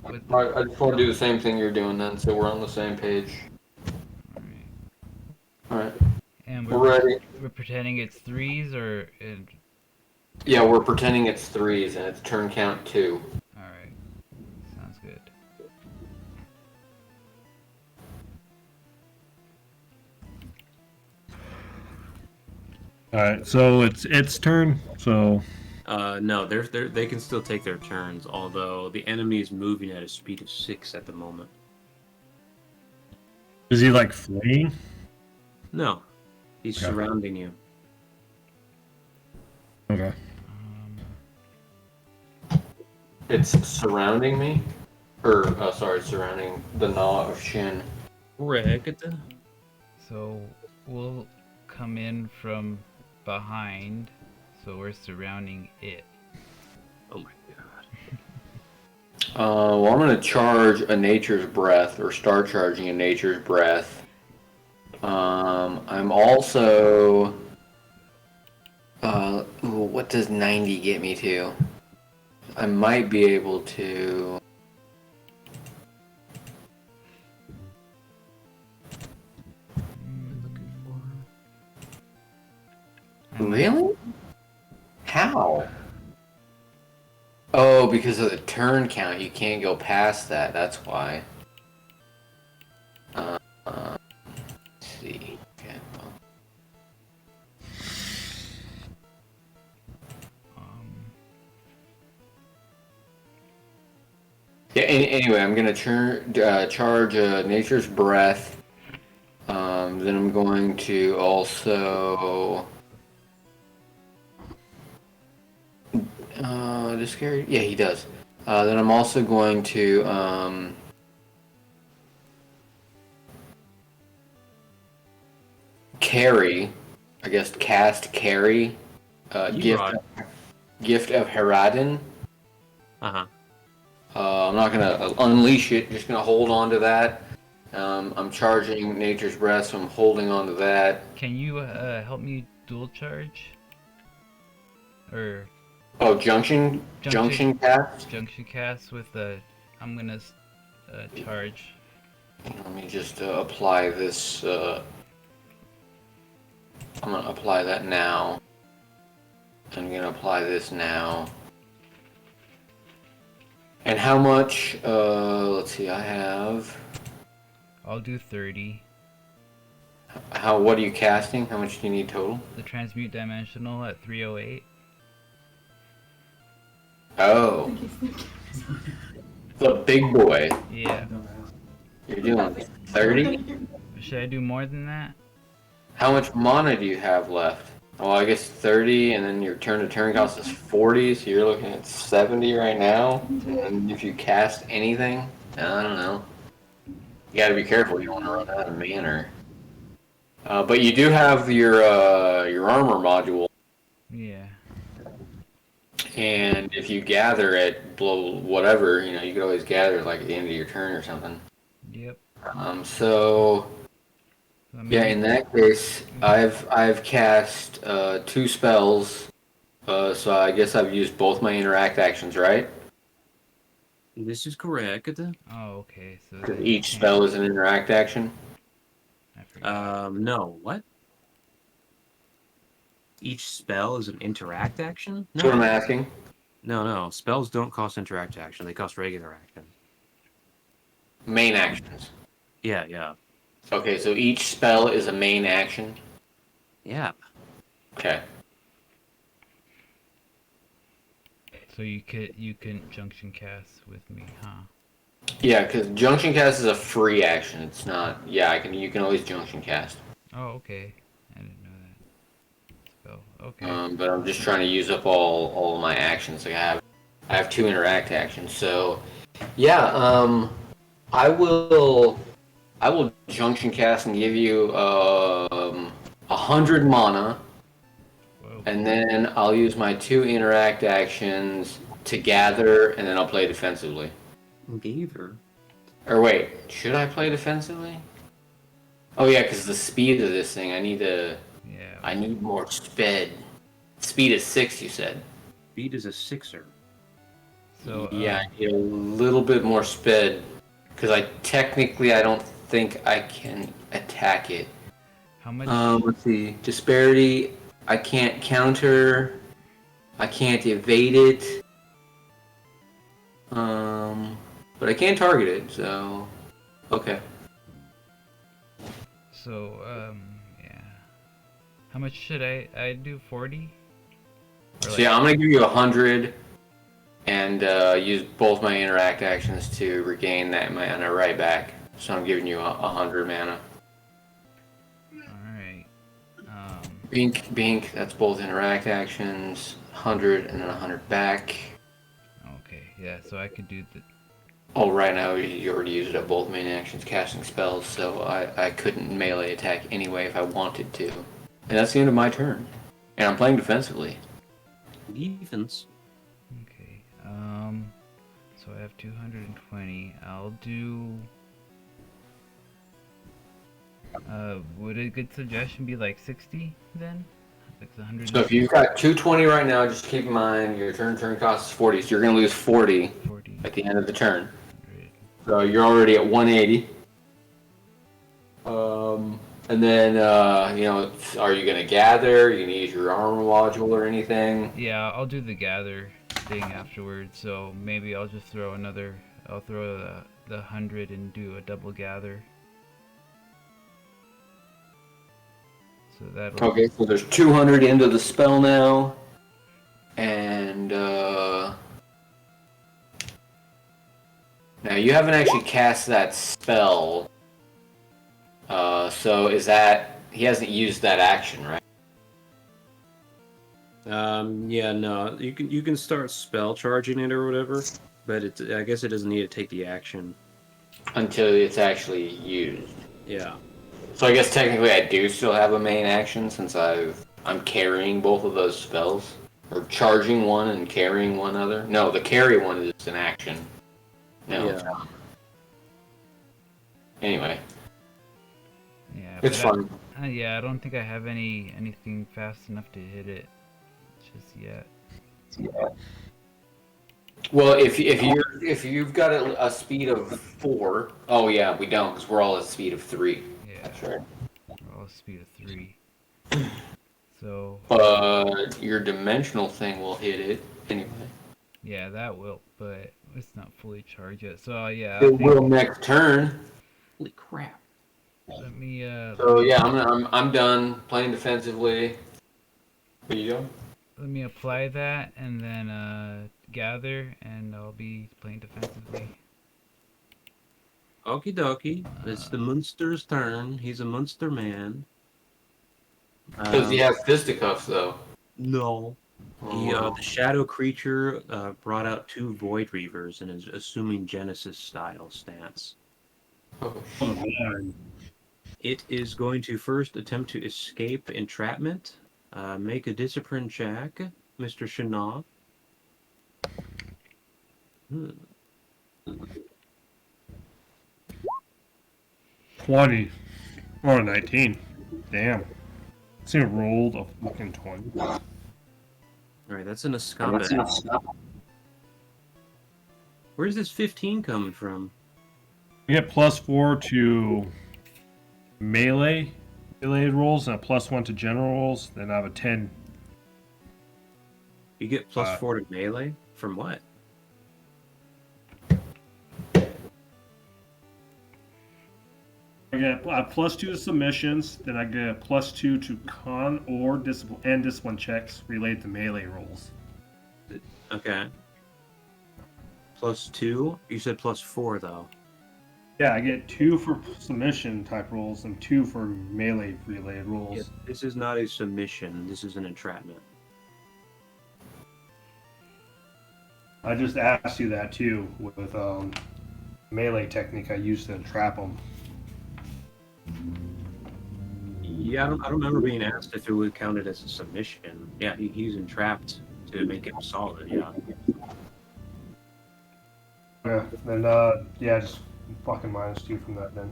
With Alright, I just want to do the same thing you're doing then, so we're on the same page. Alright. and We're ready. we're pretending it's 3s, or Yeah, we're pretending it's 3s and it's turn count 2. all right. Sounds good. All right, so it's its turn. So No, they can still take their turns, although the enemy is moving at a speed of 6 at the moment. is he like fleeing? No, he's Okay. surrounding you. Okay. It's surrounding me? Or, sorry, surrounding the gnaw of Shin. Correct. So we'll come in from behind, so we're surrounding it. Oh my god. Well, I'm gonna charge a Nature's Breath, or start charging a Nature's Breath. I'm also... ooh, what does 90 get me to? I might be able to... Really? How? Oh, because of the turn count, you can't go past that. That's why. Let's see. Okay, well. Yeah. Anyway, I'm gonna charge Nature's Breath. Then I'm going to also. Discard? Yeah, he does. Then I'm also going to carry, I guess cast carry, gift of Haradin. Uh-huh. I'm not gonna unleash it, just gonna hold on to that. I'm charging Nature's Breath, so I'm holding on to that. Can you help me dual charge? Or Oh, junction cast? junction cast with the... I'm gonna charge. Let me just apply this. I'm gonna apply that now. I'm gonna apply this now. And how much? Let's see. I have. I'll do 30. What are you casting? How much do you need total? The transmute dimensional at 308. Oh, the big boy. Yeah. You're doing 30? Should I do more than that? How much mana do you have left? Well, I guess 30, and then your turn-to-turn cost is 40, so you're looking at 70 right now. And if you cast anything, I don't know. You gotta be careful, you don't want to run out of mana. But you do have your armor module, Yeah. and if you gather it, blow whatever, you could always gather it like at the end of your turn or something. Yep. So yeah, in that case, I've cast 2 spells, so I guess I've used both my interact actions, right? This is correct. Oh, okay. So Because then you each can't- spell is an interact action. I forgot. No, what? Each spell is an interact action? That's what I'm asking. No. Spells don't cost interact action. They cost regular action. Main actions. Yeah. Okay, so each spell is a main action. Yeah. Okay. So you couldn't junction cast with me, huh? Yeah, because junction cast is a free action. It's not. Yeah, you can always junction cast. Oh, okay. I didn't know that. Spell. Okay. But I'm just trying to use up all of my actions. Like I have 2 interact actions. So yeah, I will junction cast and give you 100 mana, Whoa. and then I'll use my 2 interact actions to gather, and then I'll play defensively. Beaver. Or wait, should I play defensively? Oh yeah, because the speed of this thing, I need more speed. Speed is 6, you said. Speed is a 6er. So Yeah, I need a little bit more speed, because I don't think I can attack it. how much? Let's see. Disparity, I can't counter. I can't evade it. But I can target it, so okay. So yeah. How much should I do? 40? So yeah, I'm gonna give you 100, and use both my interact actions to regain that mana right back. So I'm giving you 100 mana. Alright. Bink, that's both interact actions. 100 and then 100 back. Okay, yeah, so I could do the... Oh, right now you already used up both main actions casting spells, so I couldn't melee attack anyway if I wanted to. And that's the end of my turn. And I'm playing defensively. Defense. Okay, so I have 220. I'll do... would a good suggestion be like 60 then? Like 100. So if you've got 220 right now, just keep in mind your turn cost is 40, so you're going to lose 40 at the end of the turn. 100. So you're already at 180. And then, are you going to gather? Are you going to use your armor module or anything? Yeah, I'll do the gather thing afterwards. So maybe I'll just throw another. I'll throw the 100 and do a double gather. So that'll. Okay, so there's 200 into the spell now. And, now you haven't actually cast that spell. So is that... He hasn't used that action, right? Yeah, no. You can start spell charging it or whatever, but I guess it doesn't need to take the action. Until it's actually used. Yeah. So I guess technically I do still have a main action since I'm carrying both of those spells. Or charging one and carrying one other. No, the carry one is an action. No. Yeah. Anyway, Yeah. it's fun. Yeah, I don't think I have anything fast enough to hit it just yet. Well, if you've got a speed of 4, oh yeah, we don't because we're all at speed of 3. Yeah. That's right. We're all speed of 3. So. Your dimensional thing will hit it anyway. Yeah, that will, but it's not fully charged yet. So yeah. It will next turn. Holy crap. Let me. So yeah, I'm done playing defensively. What are you doing? Let me apply that and then gather, and I'll be playing defensively. Okie dokie. It's the Munster's turn. He's a Munster man. Does he have fisticuffs though? No. He, Oh. the shadow creature brought out 2 Void Reavers and is assuming Genesis style stance. Oh, Oh, man. It is going to first attempt to escape entrapment. Make a discipline check, Mr. Shanaw. 20 or 19. Damn. See, I rolled a fucking 20. All right, that's an escape. Where's this 15 coming from? We get +4 to melee rolls and a +1 to general rolls. Then I have a 10. You get +4 to melee? From what? I get a +2 to submissions. Then I get a +2 to con or discipline checks related to melee rolls. Okay. +2? You said +4, though. Yeah, I get 2 for submission type rolls and 2 for melee related rolls. Yeah, this is not a submission. This is an entrapment. I just asked you that too with melee technique I used to entrap them. Yeah, I don't remember being asked if it would count it as a submission. Yeah, he's entrapped to make him solid, yeah. Yeah, then yeah, just fucking -2 from that then.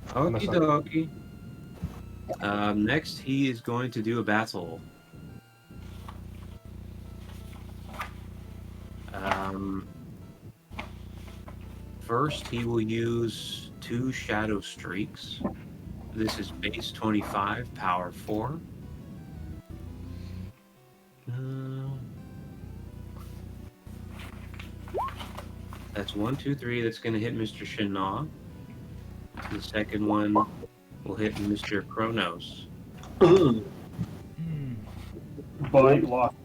Okie dokie. Next, he is going to do a battle. First, he will use 2 Shadow Streaks. This is base 25, power 4. That's 1, 2, 3. That's going to hit Mr. Shanaw. The second one will hit Mr. Kronos. Body block.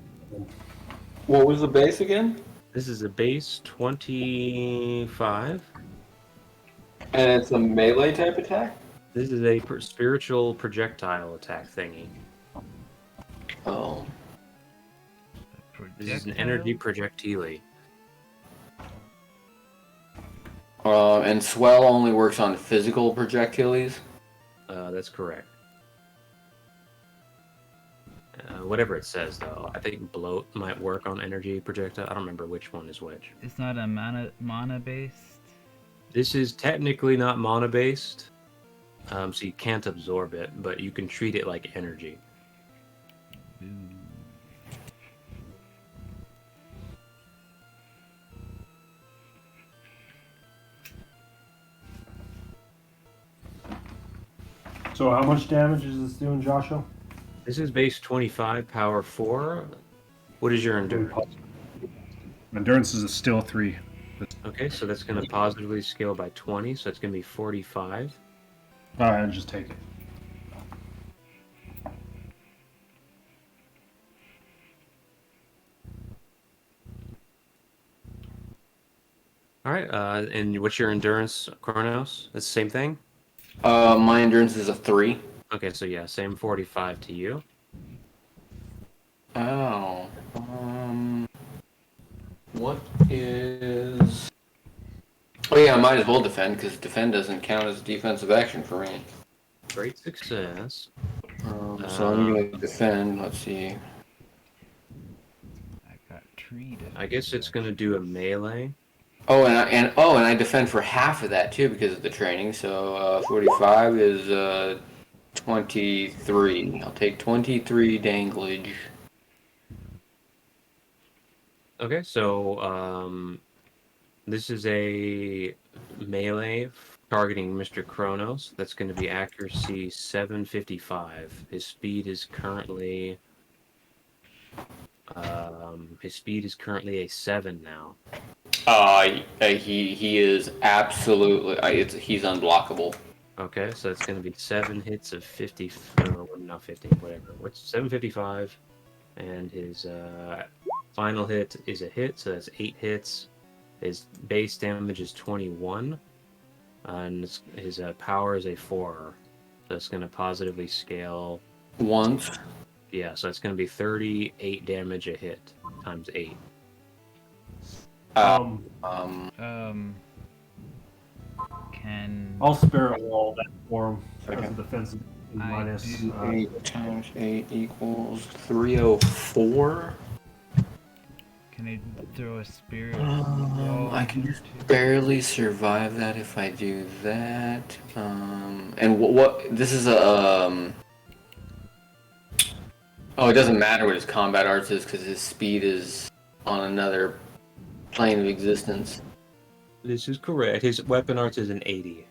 What was the base again? This is a base 25. And it's a melee type attack? This is a spiritual projectile attack thingy. Oh. This is an energy projectile. And swell only works on physical projectiles? That's correct. Whatever it says, though. I think bloat might work on energy projectile. I don't remember which one is which. It's not a mana based. This is technically not mana based, so you can't absorb it, but you can treat it like energy. So how much damage is this doing, Joshua? This is base 25, power 4. What is your endurance? Endurance is still 3. Okay, so that's going to positively scale by 20, so it's going to be 45. Alright, I'll just take it. Alright, and what's your endurance, Kronos? That's the same thing? My endurance is a 3. Okay, so yeah, same 45 to you. Oh. What is... Oh yeah, I might as well defend, because defend doesn't count as a defensive action for me. Great success. So I'm going to defend, let's see. I got treated. I guess it's going to do a melee. Oh, and I defend for half of that too because of the training. So 45 is 23. I'll take 23 danglage. Okay, so this is a melee targeting Mr. Kronos. That's going to be accuracy 755. His speed is currently a 7 now. He is absolutely. He's unblockable. Okay, so it's going to be 7 hits of 50. Not 50, whatever. What's 755? And his final hit is a hit, so that's 8 hits. His base damage is 21, and his power is a 4. So it's going to positively scale. Once. Yeah, so it's going to be 38 damage a hit times 8. Can I'll spirit wall that for him as Okay. a defensive I minus. do- 8 times 8 equals 304. can I throw a spirit? I can just barely survive that if I do that. And what this is a Oh, it doesn't matter what his combat arts is because his speed is on another plane of existence. This is correct. His weapon arts is an 80.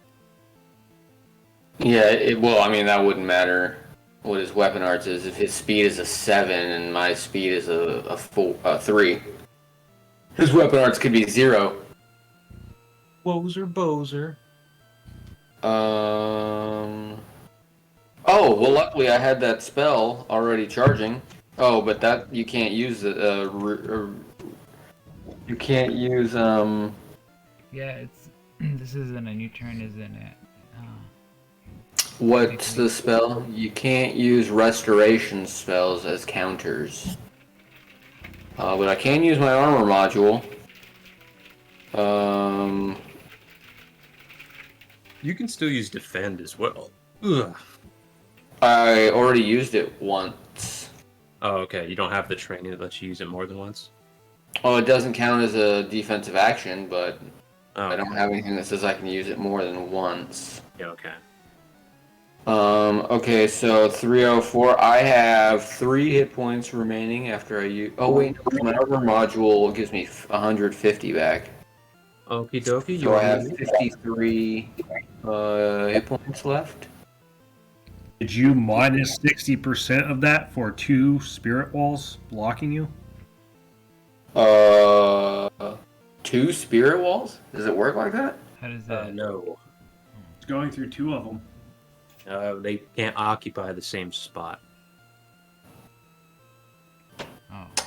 Yeah, well, I mean, that wouldn't matter what his weapon arts is. If his speed is a 7 and my speed is a 3, his weapon arts could be 0. Bozer. Oh, well, luckily I had that spell already charging. Oh, but that, you can't use it, you can't use, Yeah, it's this isn't a new turn, isn't it? what's the spell? You can't use restoration spells as counters. But I can use my armor module. You can still use defend as well. Ugh. I already used it once. Oh, okay. You don't have the training that lets you use it more than once? Oh, it doesn't count as a defensive action, but Oh, I don't have anything that says I can use it more than once. Yeah, okay. Okay, so 304. I have 3 hit points remaining after I use. Oh wait, no, my armor module gives me 150 back. Okie dokie. So I have 53 hit points left. Did you minus 60% of that for 2 spirit walls blocking you? 2 spirit walls? Does it work like that? How does that? No. It's going through 2 of them. They can't occupy the same spot.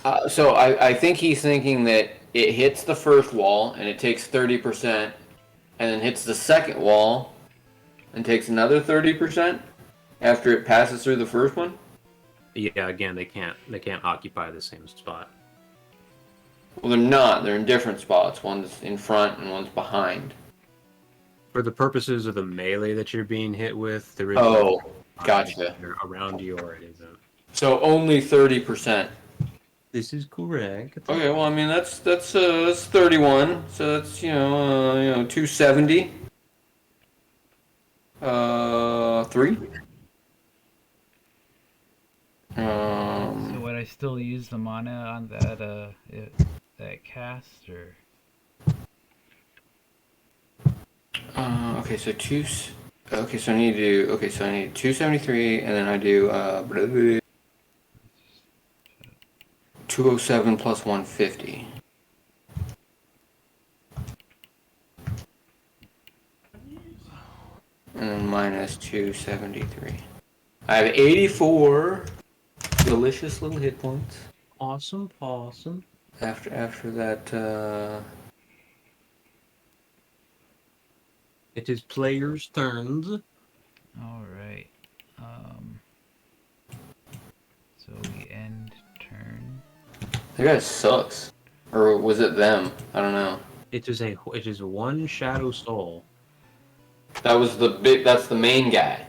Oh, So I think he's thinking that it hits the first wall and it takes 30%, and then hits the second wall and takes another 30% after it passes through the first one. Yeah, again, they can't occupy the same spot. Well, they're not. They're in different spots. One's in front and one's behind. For the purposes of the melee that you're being hit with, there is Oh, gotcha. either around you or it isn't. So only 30%. This is correct. Okay, well, I mean that's 31. So that's 270. 3. so would I still use the mana on that that cast or? Okay, so okay, so I need to do. Okay, so I need 273, and then I do 207 plus 150. And then minus 273. I have 84 delicious little hit points. Awesome. After that, It is players' turns. All right. So we end turn. that guy sucks. Or was it them? I don't know. It is one shadow soul. That's the main guy.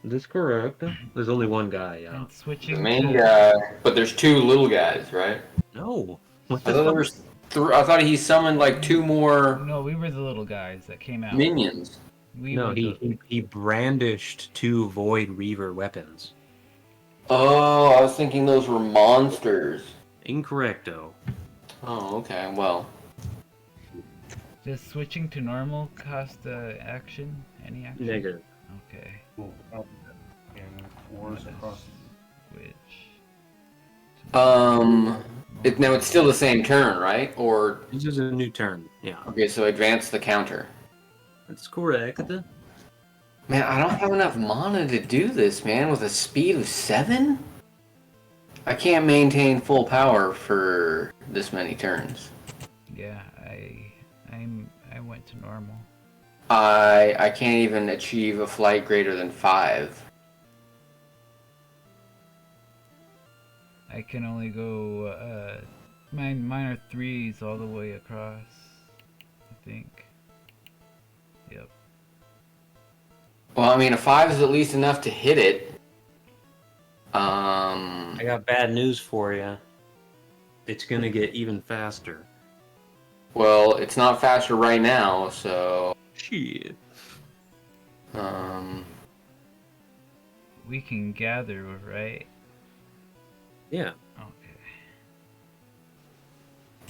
That's correct. There's only one guy, yeah. And switching The main to guy, but there's 2 little guys, right? No. What I the thought there fuck? was I thought he summoned like 2 more no, we were the little guys that came out. minions. We No, were the, he brandished 2 Void Reaver weapons. Oh, I was thinking those were monsters. Incorrecto. Oh, okay. Well, Does switching to normal cost action? Any action? Negative. Okay. Cool. And 4s across. Which? now it's still the same turn, right? Or This is a new turn. Yeah. okay, so advance the counter. That's correct. Man, I don't have enough mana to do this, man. With a speed of 7, I can't maintain full power for this many turns. Yeah, I went to normal. I can't even achieve a flight greater than 5. I can only go mine are 3s all the way across, I think. Yep. Well, I mean, a 5 is at least enough to hit it. I got bad news for you. It's gonna get even faster. Well, it's not faster right now, so Shit. We can gather, right? Yeah. Okay.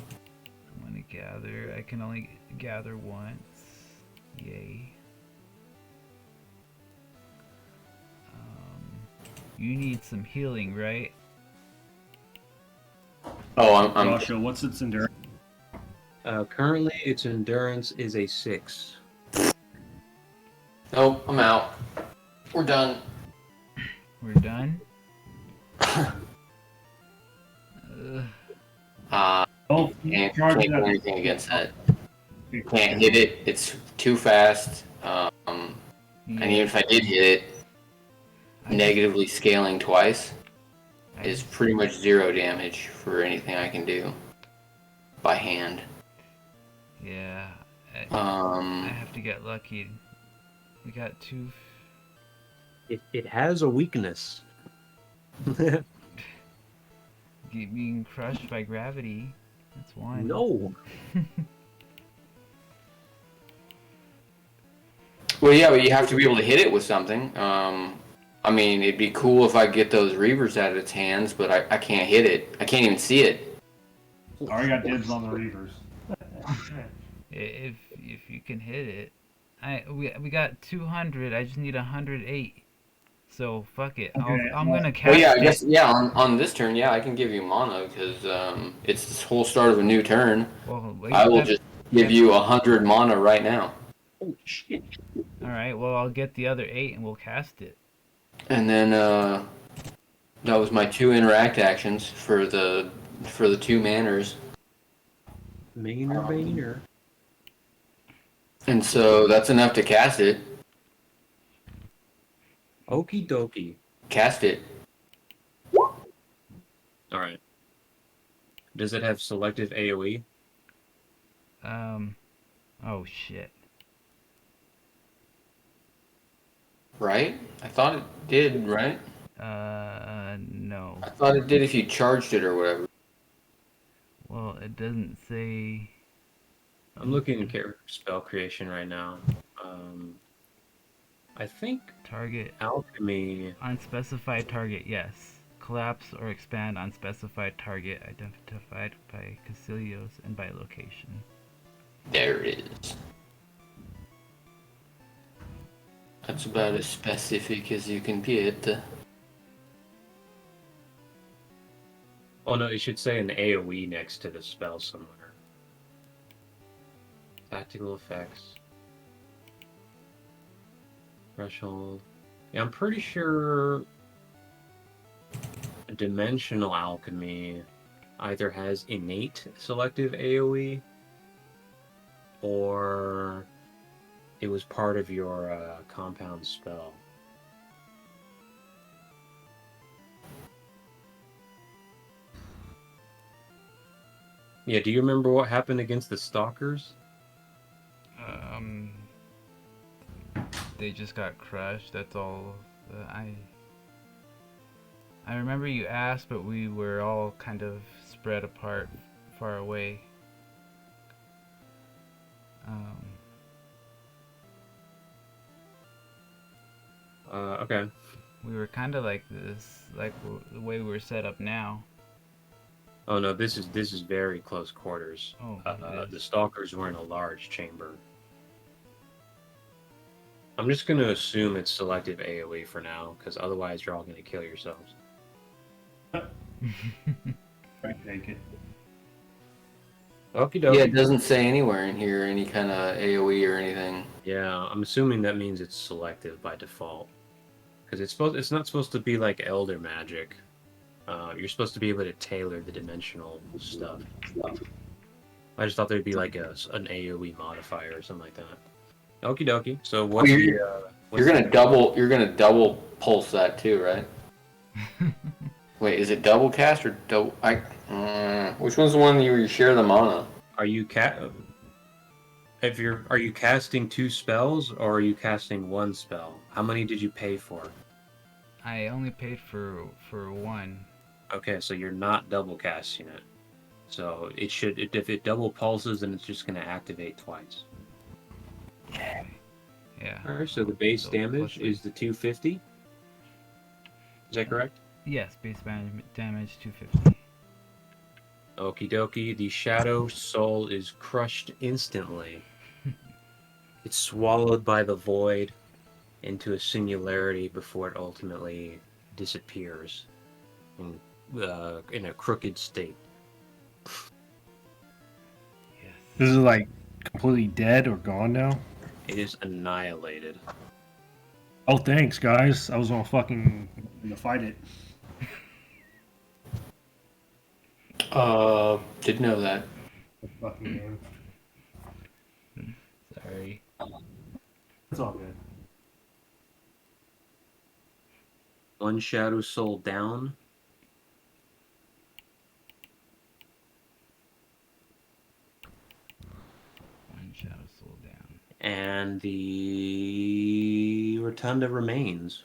I'm gonna gather. I can only gather once. Yay. You need some healing, right? Oh, I'm Joshua, what's its endurance? Currently, its endurance is a 6. Nope, I'm out. We're done. We're done. Oh, Can't charge do that. anything against that. Can't hit it. It's too fast. And even if I did hit it, negatively scaling twice is pretty much 0 damage for anything I can do by hand. Yeah. I Um, have to get lucky. We got 2. It has a weakness. Being crushed by gravity. That's 1. No. well, yeah, but you have to be able to hit it with something. I mean, it'd be cool if I get those reavers out of its hands, but I can't hit it. I can't even see it. I already got dibs on the reavers. If you can hit it. We got 200. I just need 108. So fuck it. Okay. I'm gonna cast Well, yeah, I it. guess, yeah, on this turn, yeah, I can give you mana, because it's the whole start of a new turn. Well, wait, I will just give you 100 mana right now. Oh shit. All right. Well, I'll get the other 8 and we'll cast it. And then, that was my 2 interact actions for the 2 manners. Mainer. And so that's enough to cast it. Okie dokie. Cast it. Alright. Does it have selective AoE? Oh shit. Right? I thought it did, right? No. I thought it did if you charged it or whatever. Well, it doesn't say. I'm looking at character spell creation right now. I think Target alchemy. unspecified target. Yes. Collapse or expand unspecified target identified by Caecilios and by location. There it is. That's about as specific as you can get. Oh no, it should say an AoE next to the spell somewhere. Tactical effects. Threshold. Yeah, I'm pretty sure Dimensional Alchemy either has innate selective AoE or it was part of your compound spell. Yeah, do you remember what happened against the Stalkers? They just got crushed. That's all. I remember you asked, but we were all kind of spread apart, far away. Okay. We were kind of like this, like the way we're set up now. Oh no, this is very close quarters. Oh, The Stalkers were in a large chamber. I'm just gonna assume it's selective AoE for now, because otherwise you're all gonna kill yourselves. I take it. Okie dokie. Yeah, it doesn't say anywhere in here any kind of AoE or anything. Yeah, I'm assuming that means it's selective by default, because it's not supposed to be like Elder Magic, You're supposed to be able to tailor the dimensional stuff. I just thought there'd be like an AOE modifier or something like that. Okie dokie. So what's Well, the you're gonna double pulse that too, right? Wait, is it double cast or double? Which one's the one you share the mana? are you are you casting 2 spells or are you casting 1 spell? How many did you pay for? I only paid for one. Okay, so you're not double casting it. So if it double pulses, then it's just going to activate twice. Yeah. Alright, so the base So, damage plus is the 250. Is that correct? Yes, base damage 250. Okie dokie. The Shadow Soul is crushed instantly. It's swallowed by the void into a singularity before it ultimately disappears in a crooked state. Yes. This is like completely dead or gone now. It is annihilated. Oh, thanks, guys. I was gonna fight it. Didn't know that. Fucking game. Sorry. It's all good. 1 Shadow Soul down. One Shadow Soul down. And the Rotunda remains.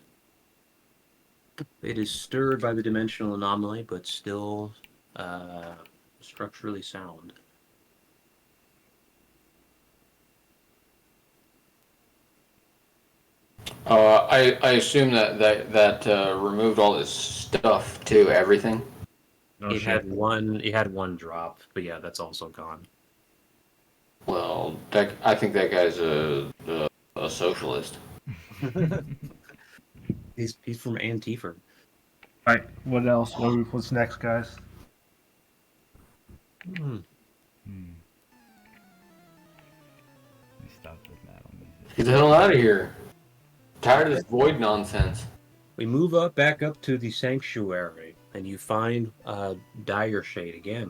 It is stirred by the dimensional anomaly, but still structurally sound. I assume that removed all this stuff too, everything. No It shit. had one drop, but yeah, that's also gone. Well, I think that guy's a socialist. He's from Antifa. All right. What else? What's next, guys? Hmm. I stopped with metal music. Get the hell out of here. Tired of this void nonsense. We move back up to the sanctuary, and you find Dire Shade again,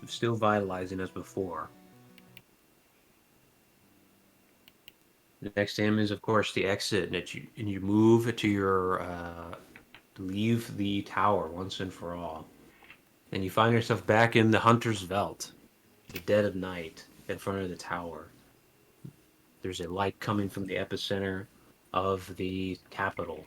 still vitalizing as before. The next to him is, of course, the exit, and you move to your leave the tower once and for all. And you find yourself back in the Hunter's Veld, the dead of night, in front of the tower. There's a light coming from the epicenter of the capital.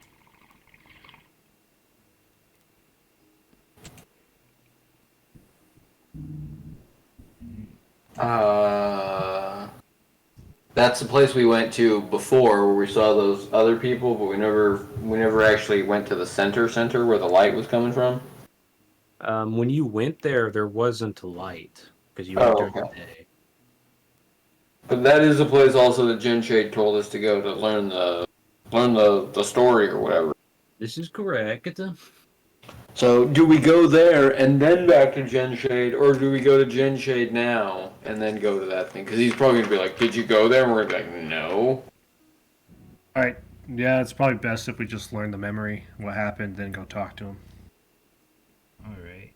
That's the place we went to before, where we saw those other people, but we never actually went to the center where the light was coming from. When you went there, there wasn't a light because you went during the Okay. day. But that is the place also that Jen Shade told us to go to learn the story or whatever. This is correct. So, do we go there and then back to Jen Shade, or do we go to Jen Shade now and then go to that thing? Because he's probably gonna be like, "Did you go there?" And we're gonna be like, "No." All right. Yeah, it's probably best if we just learn the memory, what happened, then go talk to him. All right.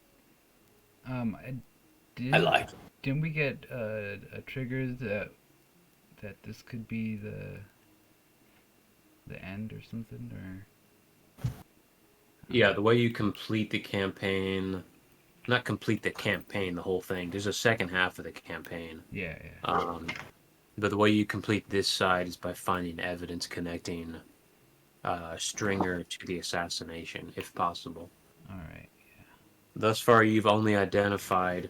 Didn't we get a trigger that this could be the end or something, or? Yeah, the way you complete the campaign, not complete the campaign, the whole thing. There's a second half of the campaign. Yeah. But the way you complete this side is by finding evidence connecting Stringer to the assassination, if possible. All right. Thus far, you've only identified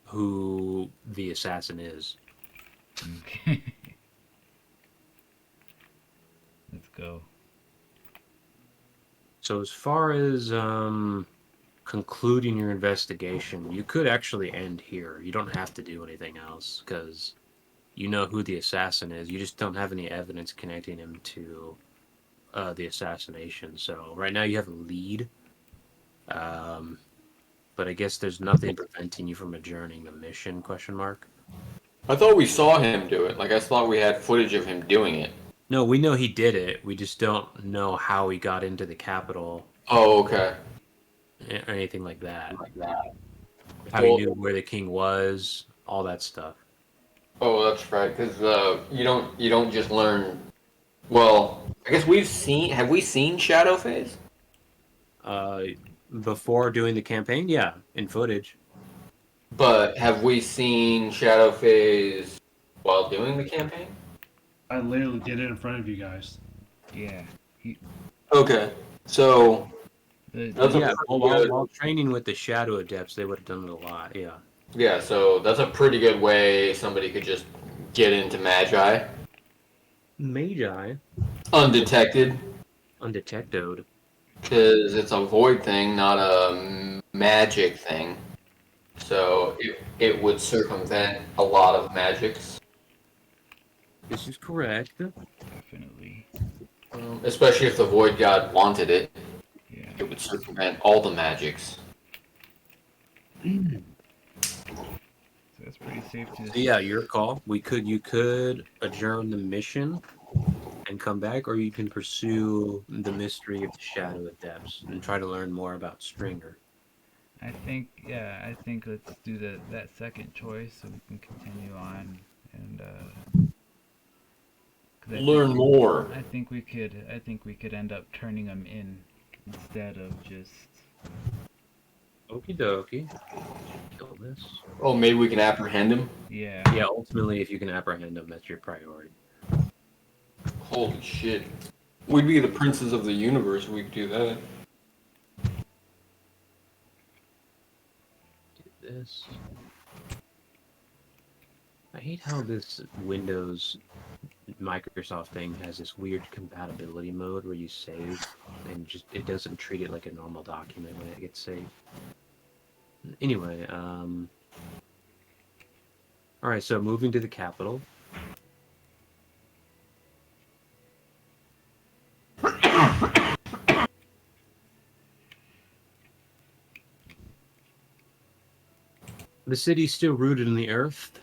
who the assassin is. Okay. Let's go. So as far as concluding your investigation, you could actually end here. You don't have to do anything else, because you know who the assassin is. You just don't have any evidence connecting him to the assassination. So right now you have a lead, but I guess there's nothing preventing you from adjourning the mission, question mark? I thought we saw him do it. Like, I thought we had footage of him doing it. No, we know he did it. We just don't know how he got into the capital. Oh, okay. or anything like that. How you knew where the king was, all that stuff. Oh, that's right. Because you don't just learn. Well, I guess we've seen. Have we seen Shadow Phase? Uh, Before doing the campaign, yeah, in footage. But have we seen Shadow Phase while doing the campaign? I literally did it in front of you guys. Yeah. Okay, so that's a Yeah, pretty while, good. while training with the Shadow Adepts, they would have done it a lot. Yeah. Yeah, so that's a pretty good way somebody could just get into Magi Magi, undetected, undetected. because it's a void thing, not a magic thing. So it would circumvent a lot of magics, This is correct. Definitely. especially if the void god wanted it. Yeah. It would circumvent all the magics. So that's pretty safe to. So yeah, your call. You could adjourn the mission and come back, or you can pursue the mystery of the Shadow Adepts and try to learn more about Stringer. I think let's do that second choice so we can continue on and 'cause Learn more. I think we could end up turning them in instead of just Okie dokie. Kill this. Oh, maybe we can apprehend him. yeah. Yeah, ultimately, if you can apprehend them, that's your priority. Holy shit. We'd be the princes of the universe if we could do that. Do this. I hate how this Windows Microsoft thing has this weird compatibility mode where you save and just it doesn't treat it like a normal document when it gets saved. Anyway, all right, so moving to the capital. The city, still rooted in the earth,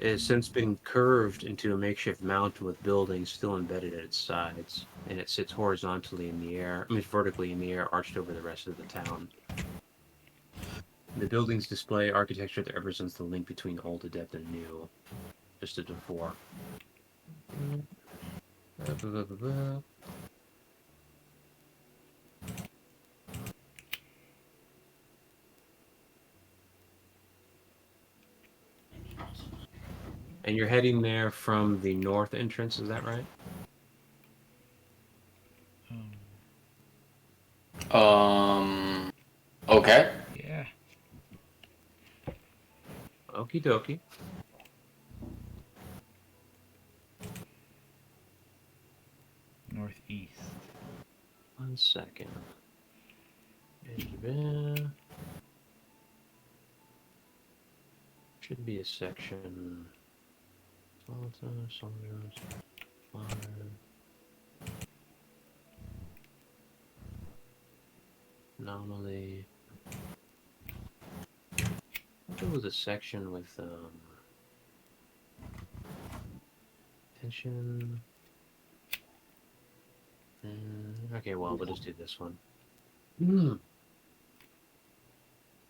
has since been curved into a makeshift mountain with buildings still embedded at its sides, and it sits horizontally in the air, vertically in the air, arched over the rest of the town. The buildings display architecture that represents the link between old adept and new, just as before. And you're heading there from the north entrance, is that right? Okay. Yeah. Okie dokie. Northeast. 1 second. Should be a section. Anomaly. There was a section with tension. Okay, well, we'll just do this one.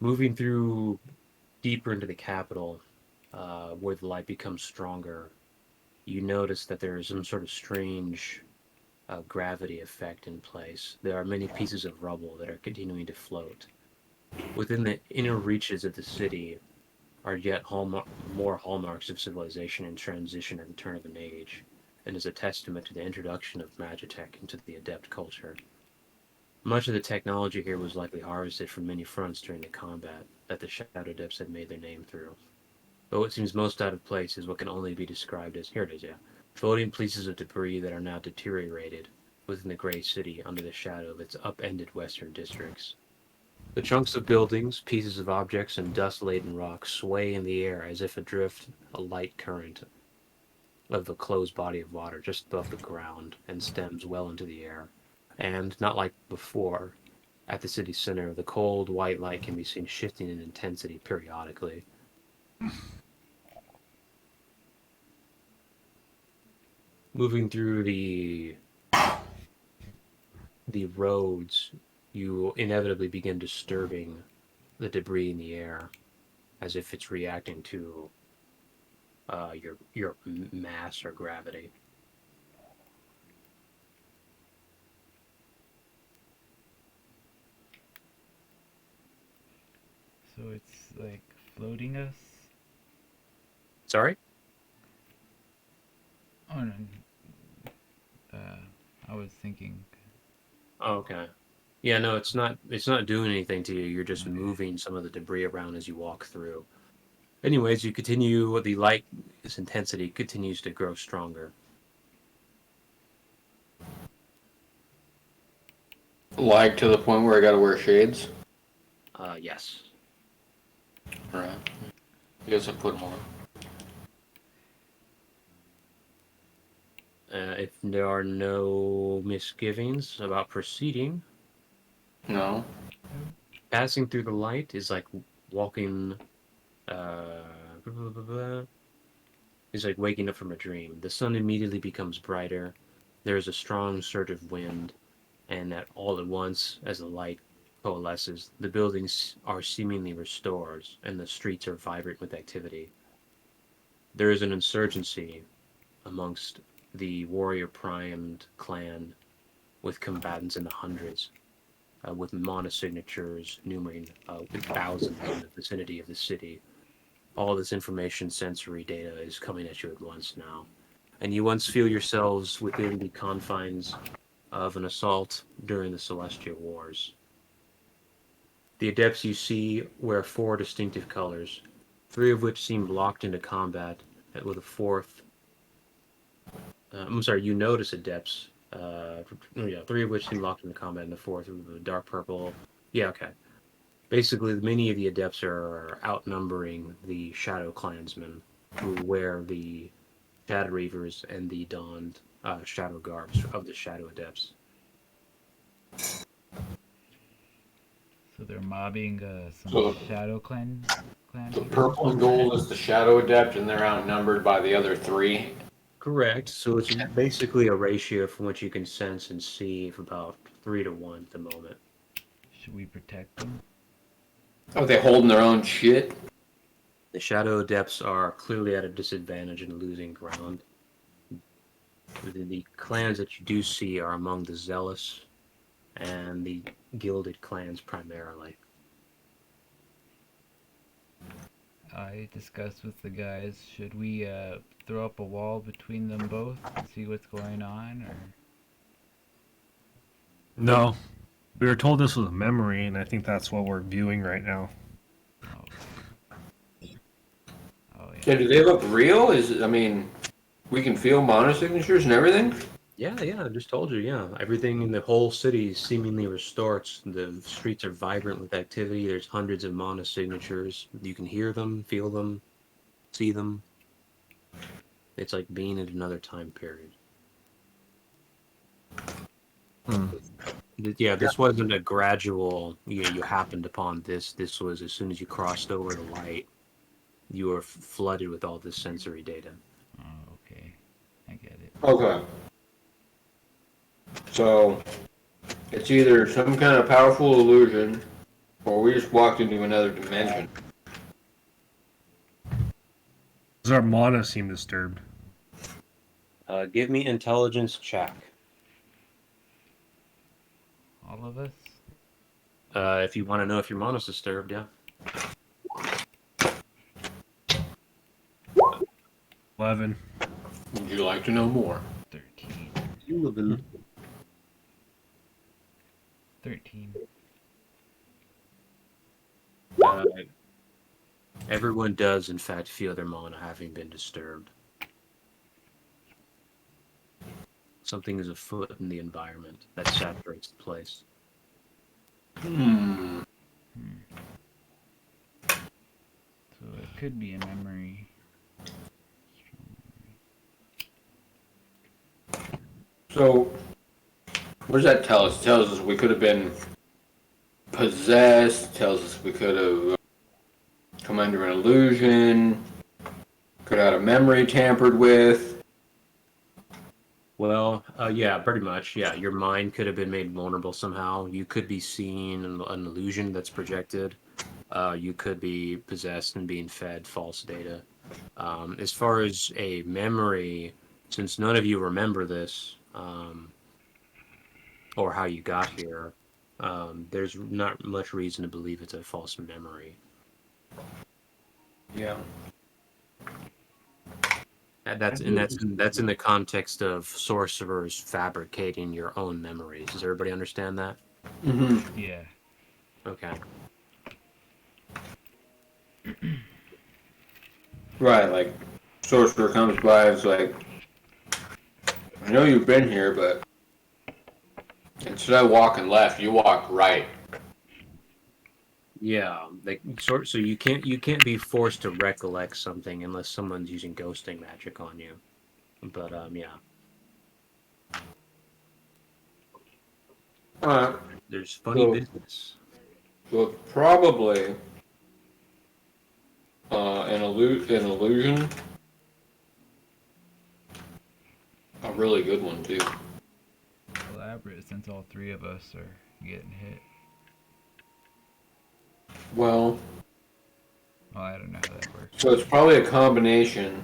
Moving through deeper into the capital, where the light becomes stronger, you notice that there is some sort of strange gravity effect in place. There are many pieces of rubble that are continuing to float. Within the inner reaches of the city are yet more hallmarks of civilization in transition at the turn of an age, and is a testament to the introduction of Magitech into the adept culture. Much of the technology here was likely harvested from many fronts during the combat that the Shadow Adepts had made their name through. But what seems most out of place is what can only be described as, here it is, yeah, floating pieces of debris that are now deteriorated within the Grey City under the shadow of its upended western districts. The chunks of buildings, pieces of objects, and dust-laden rocks sway in the air as if adrift a light current of a closed body of water just above the ground and stems well into the air. And, not like before, at the city center, the cold white light can be seen shifting in intensity periodically. Moving through the roads, you inevitably begin disturbing the debris in the air, as if it's reacting to your mass or gravity. So it's like floating us? Sorry? Oh no. I was thinking. Oh, okay. Yeah, no, it's not. It's not doing anything to you. You're just Okay. moving some of the debris around as you walk through. Anyways, you continue. The light's intensity continues to grow stronger. Like to the point where I gotta wear shades. Yes. Right. I guess I put them on. If there are no misgivings about proceeding, No. passing through the light is like walking. Uh, is like waking up from a dream. The sun immediately becomes brighter. There is a strong surge of wind, and all at once, as the light coalesces, the buildings are seemingly restored, and the streets are vibrant with activity. There is an insurgency amongst the warrior-primed clan, with combatants in the hundreds, with mana signatures numbering thousands in the vicinity of the city. All this information, sensory data, is coming at you at once now. And you once feel yourselves within the confines of an assault during the Celestial Wars. The adepts you see wear 4 distinctive colors, 3 of which seem locked into combat, with a fourth. I'm sorry, you notice adepts. Yeah, 3 of which seem locked into combat, and the fourth with a dark purple. Yeah, okay. Basically, many of the adepts are outnumbering the Shadow Clansmen, who wear the Shadow Reavers and the donned Shadow Garbs of the Shadow Adepts. So they're mobbing some So Shadow Clan the people? purple and gold is the Shadow Adept, and they're outnumbered by the other 3. Correct. So it's basically a ratio from which you can sense and see of about 3 to 1 at the moment. Should we protect them? Oh, they holding their own shit? The Shadow Adepts are clearly at a disadvantage and losing ground. The clans that you do see are among the Zealous and the Gilded clans primarily. I discussed with the guys, should we throw up a wall between them both and see what's going on, or? No. We were told this was a memory, and I think that's what we're viewing right now. Oh, oh Yeah, yeah. do they look real? I mean, we can feel mana signatures and everything? Yeah, I just told you, yeah. Everything in the whole city is seemingly restored. The streets are vibrant with activity. There's hundreds of mana signatures. You can hear them, feel them, see them. It's like being in another time period. Yeah, this wasn't a gradual, you happened upon this. This was as soon as you crossed over the light, you were flooded with all this sensory data. Oh, okay. I get it. Okay. So, it's either some kind of powerful illusion, or we just walked into another dimension. Does our mana seem disturbed? Give me intelligence check. All of us? If you want to know if your mana's disturbed, yeah. 11. Would you like to know more? 13. 13. Everyone does, in fact, feel their mana having been disturbed. Something is afoot in the environment that saturates the place. Hmm. So it could be a memory. So, what does that tell us? It tells us we could have been possessed, tells us we could have come under an illusion, could have had a memory tampered with. Well, yeah, pretty much. Yeah, your mind could have been made vulnerable somehow. You could be seeing an illusion that's projected. You could be possessed and being fed false data. As far as a memory, since none of you remember this, or how you got here, there's not much reason to believe it's a false memory. Yeah. And that's in the context of sorcerers fabricating your own memories. Does everybody understand that? Mm-hmm. Yeah. Okay. Right, like sorcerer comes by and is like, I know you've been here, but instead of walking left, you walk right. Yeah, so you can't be forced to recollect something unless someone's using ghosting magic on you. But yeah, Alright. there's funny So, business. so it's probably an illusion. A really good one too. Elaborate since all three of us are getting hit. Well, Oh, I don't know how that works. so it's probably a combination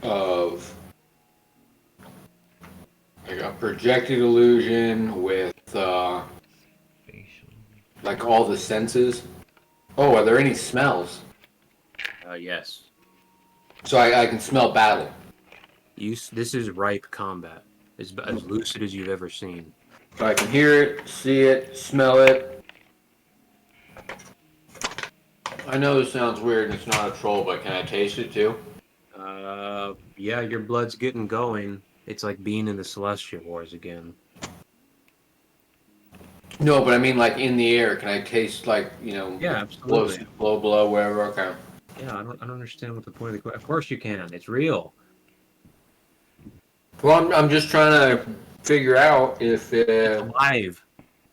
of like a projected illusion with Facial. like all the senses. Oh, are there any smells? Yes. So I can smell battle. This is ripe combat. As lucid as you've ever seen. So I can hear it, see it, smell it. I know this sounds weird and it's not a troll, but can I taste it too? Yeah, your blood's getting going. It's like being in the Celestial Wars again. No, but I mean like in the air. Can I taste like, Yeah, absolutely. blow, wherever? Okay. Yeah, I don't understand what the point of the question. Of course you can. It's real. Well, I'm just trying to figure out if It's alive.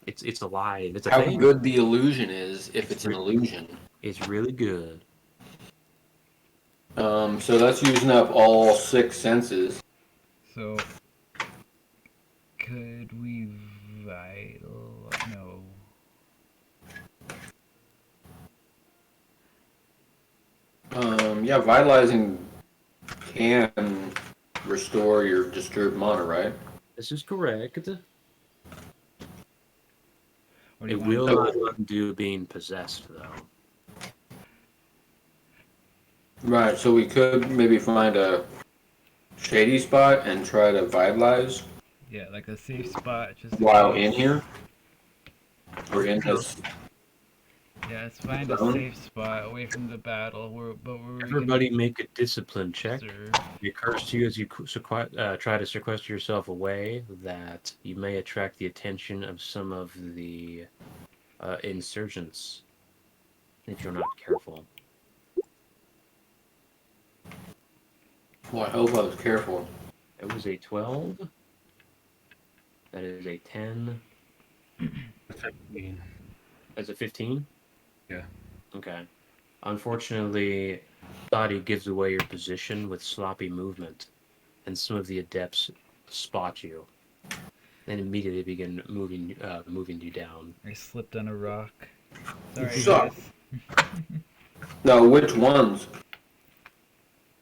It's alive. It's a how thing. good the illusion is if it's an illusion. It's really good. So that's using up all 6 senses. So, could we vital? No. Yeah, vitalizing can restore your disturbed mana, right? This is correct. What do It you will want? not undo being possessed, though. Right, so we could maybe find a shady spot and try to vitalize Yeah, like a safe spot, just while case. in here. Or in this. Yeah, let's find a Zone? safe spot away from the battle. Where we Everybody make a discipline check. can serve. It occurs to you as you try to sequester yourself away that you may attract the attention of some of the insurgents if you're not careful. Well, I hope I was careful. That was a 12. That is a 10. 15. That's a 15? Yeah. Okay. Unfortunately, body gives away your position with sloppy movement, and some of the adepts spot you and immediately begin moving you down. I slipped on a rock. Sorry, Suck. guys. No, which ones?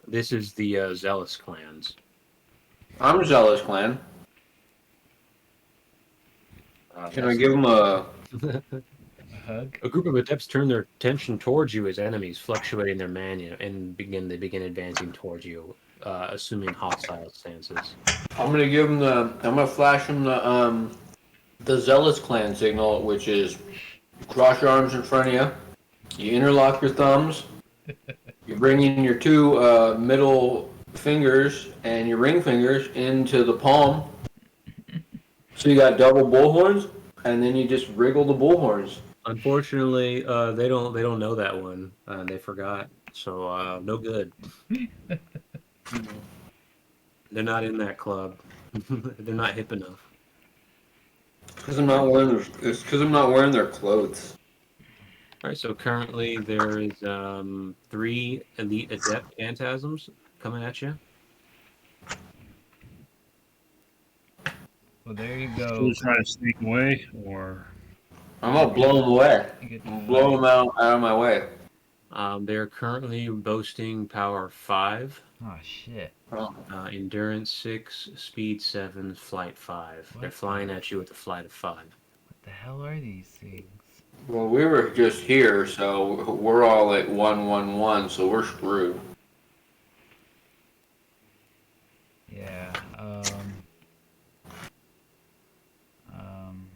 This is the Zealous clans. I'm Zealous Clan. Can I give them a... A hug. A group of adepts turn their attention towards you as enemies, fluctuating their mana, and they begin advancing towards you, assuming hostile stances. I'm gonna flash them the Zealous Clan signal, which is cross your arms in front of you. You interlock your thumbs. You bring in your 2 middle fingers and your ring fingers into the palm. So you got double bullhorns, and then you just wriggle the bullhorns. Unfortunately, they don't know that one. They forgot, so no good. They're not in that club. They're not hip enough. It's because I'm not wearing their clothes. All right, so currently there is 3 elite adept phantasms coming at you. Well, there you Should go. we try to sneak away, or I'm gonna blow them away. You get to Blow fight. them out of my way. They're currently boasting power 5, Oh shit! Oh. endurance 6, speed 7, flight 5. They're What flying the- at you with a flight of 5. What the hell are these things? Well, we were just here, so we're all at 111, so we're screwed. Yeah. Um. Um.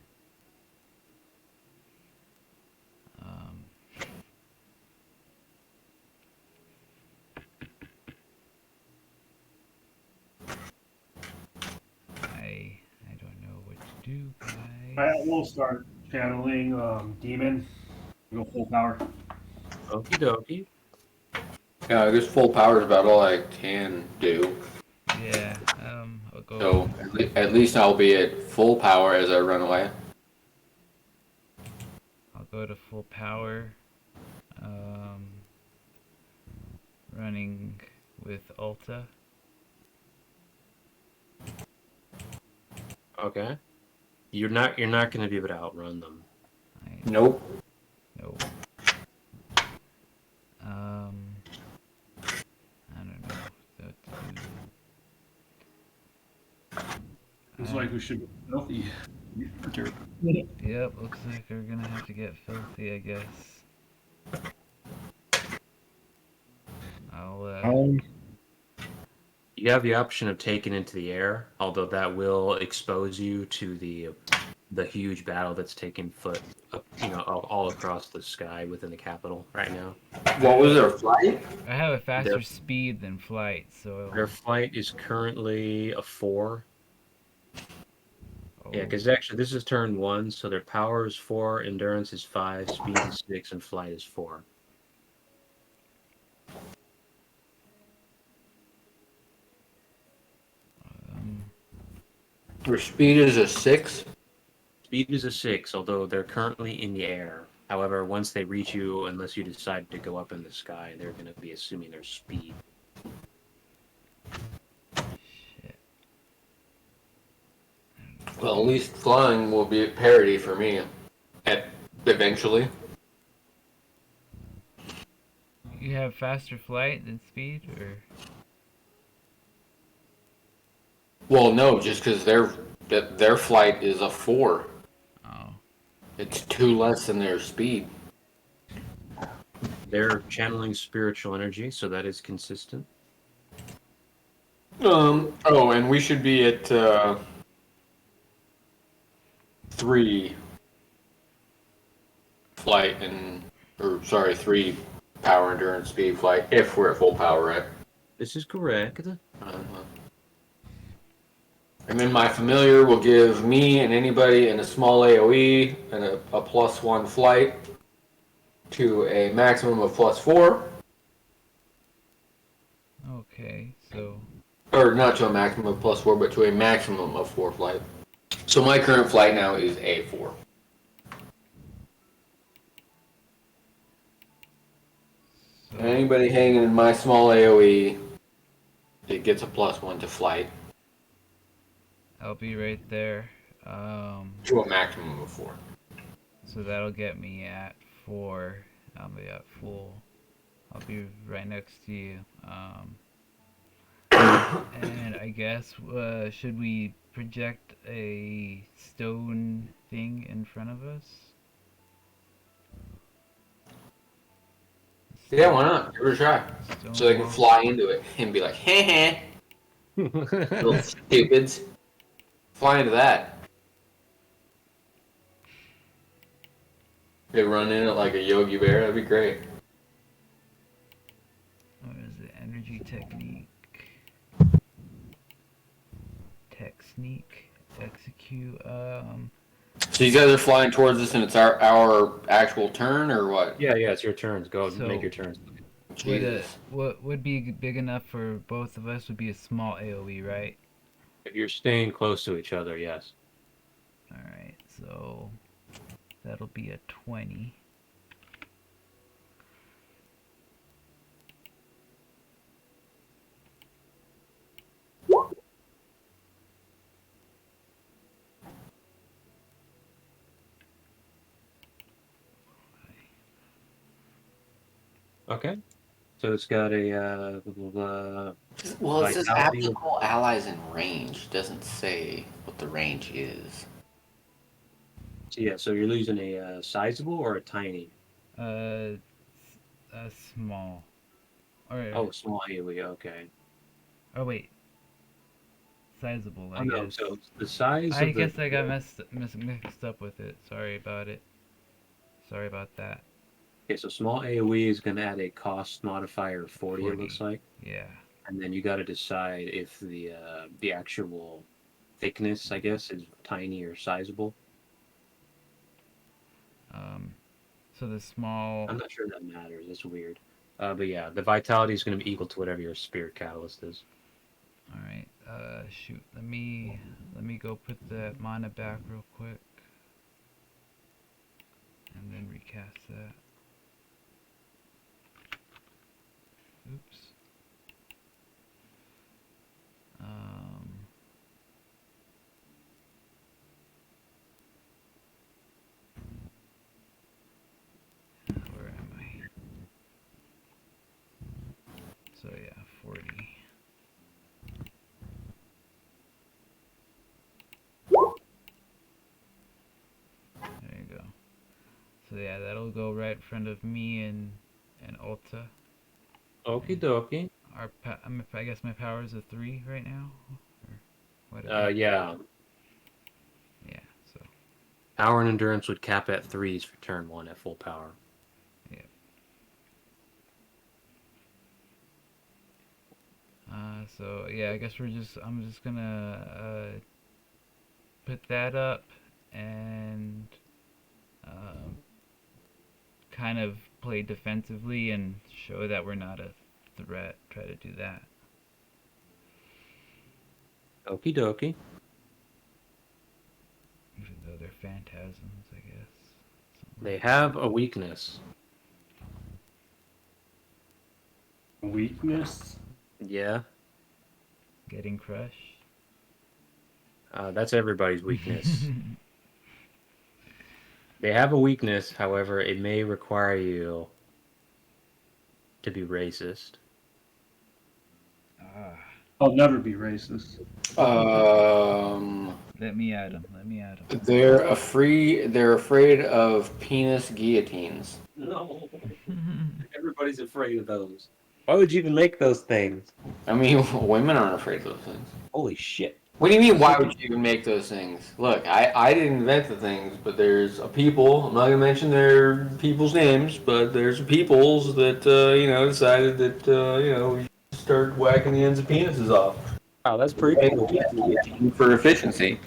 I don't know what to do, guys. we'll start channeling demon. Go full power. Okie dokie. Yeah, I guess full power is about all I can do. Yeah. I'll go. So at least I'll be at full power as I run away. I'll go to full power. Running with Ulta. Okay. You're not going to be able to outrun them. Nope. Nope. I don't know what to do. Looks like we should be healthy. Yep, looks like we're gonna have to get filthy, I guess. You have the option of taking into the air, although that will expose you to the huge battle that's taking foot, all across the sky within the capital right now. What was their flight? I have a faster Their- speed than flight, so. Their flight is currently a 4. Oh, Yeah, because actually this is turn 1, so their power is 4, endurance is 5, speed is 6, and flight is 4. Their speed is a 6. Speed is a 6, although they're currently in the air. However, once they reach you, unless you decide to go up in the sky, they're going to be assuming their speed. shit. Well, at least flying will be at parity for me. Eventually. You have faster flight than speed, or? Well, no, just because their flight is a 4. Oh. It's 2 less than their speed. They're channeling spiritual energy, so that is consistent. Oh, and we should be at 3 flight and 3 power, endurance, speed, flight, if we're at full power, right? This is correct. And then my familiar will give me and anybody in a small AoE and a +1 flight to a maximum of +4. Okay, so. Or not to a maximum of +4, but to a maximum of 4 flight. So my current flight now is A4. So. And anybody hanging in my small AoE, it gets a +1 to flight I'll be right there. to a maximum of 4. So that'll get me at 4. I'll be at full. I'll be right next to you. And I guess, should we project a stone thing in front of us? Yeah, why not? Give it a try. Stone So they can wall? fly into it and be like, heh heh, little stupids. Fly into that. They run in it like a Yogi Bear, that'd be great. What is it? Energy technique. Tech sneak. Execute. So you guys are flying towards us and it's our actual turn, or what? Yeah, it's your turns. Go So- make your turns. Jesus. What would be big enough for both of us would be a small AoE, right? If you're staying close to each other, yes. Alright, so that'll be a 20. Okay. So it's got a blah, blah, blah, Well, it says vitality. applicable allies in range. It doesn't say what the range is. So yeah, so you're losing a sizable or a tiny? Uh, small. Or Oh, small AoE. Okay. oh wait, sizable. Oh I no. guess. So the size I of the guess I got mixed up with it. Sorry about it. Sorry about that. okay. So small AoE is going to add a cost modifier of 40. It looks 40. like, Yeah. and then you got to decide if the actual thickness, I guess, is tiny or sizable. Um, so the small. I'm not sure that matters. That's weird. But yeah, the vitality is going to be equal to whatever your spirit catalyst is. All right. Shoot. Let me go put the mana back real quick, and then recast that. Oops. Um. Where am I? So yeah, 40. There you go. So yeah, that'll go right in front of me and Ulta. Okie dokie. I guess my power is a 3 right now, or whatever. Yeah. Yeah. So Power and endurance would cap at 3s for turn 1 at full power. yeah. So yeah, I guess I'm just gonna put that up and um, kind of play defensively and show that we're not a threat. Try to do that. Okie dokie. Even though they're phantasms, I guess. They have a weakness. Weakness. Yeah. Getting crushed. That's everybody's weakness. They have a weakness, however, it may require you to be racist. Ah. I'll never be racist. Let me at him. Let me at him. They're afraid of penis guillotines. No. Everybody's afraid of those. Why would you even make those things? I mean, women aren't afraid of those things. Holy shit. What do you mean, why would you even make those things? Look, I didn't invent the things, but there's a people, I'm not going to mention their people's names, but there's peoples that, decided that, we should start whacking the ends of penises off. Wow, that's pretty cool. For efficiency.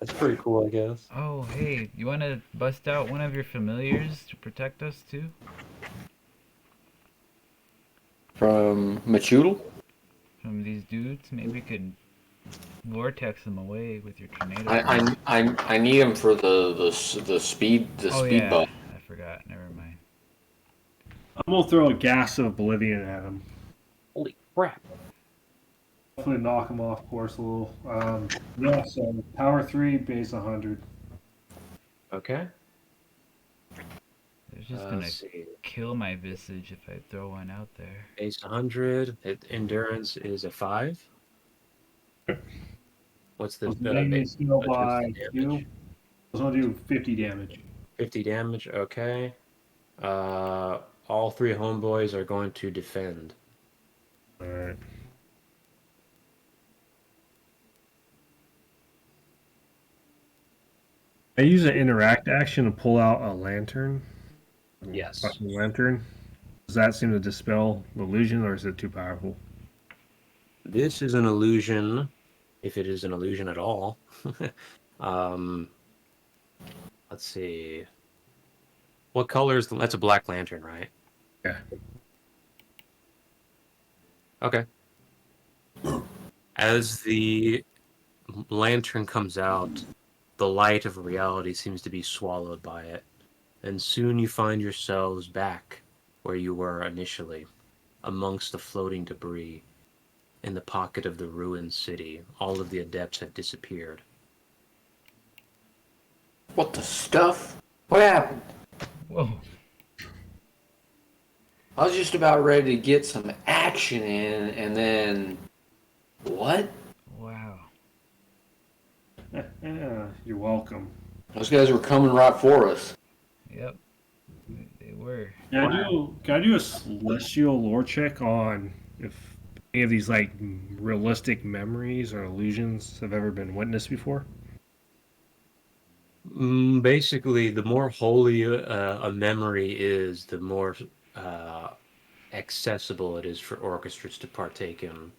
That's pretty cool, I guess. Oh, hey, you want to bust out one of your familiars to protect us too? From Machoodle? From these dudes? Maybe we could vortex them away with your tornado. I need them for the speed Oh, speed yeah. bump. I forgot. Never mind. I'm gonna throw a gas of oblivion at him. Holy crap. Hopefully knock him off course a little. Yeah, so power 3, base 100. Okay. They're just gonna Let's see. kill my visage if I throw one out there. Base 100. Endurance is a 5. What's the Negative skill what's by the 2. damage? I was gonna do 50 damage. 50 damage. Okay. All 3 homeboys are going to defend. Alright. I use an interact action to pull out a lantern. Yes. Fucking lantern. Does that seem to dispel the illusion, or is it too powerful? This is an illusion, if it is an illusion at all. Let's see. What color is that's a black lantern, right? Yeah. Okay. As the lantern comes out, the light of reality seems to be swallowed by it, and soon you find yourselves back where you were initially, amongst the floating debris. In the pocket of the ruined city, all of the adepts have disappeared. What the stuff? What happened? Whoa. I was just about ready to get some action in, and then what? Wow. Yeah, you're welcome. Those guys were coming right for us. Yep. They were. Can I do a celestial lore check on if any of these like realistic memories or illusions have ever been witnessed before? Basically, the more holy a memory is, the more uh, accessible it is for orchestras to partake in.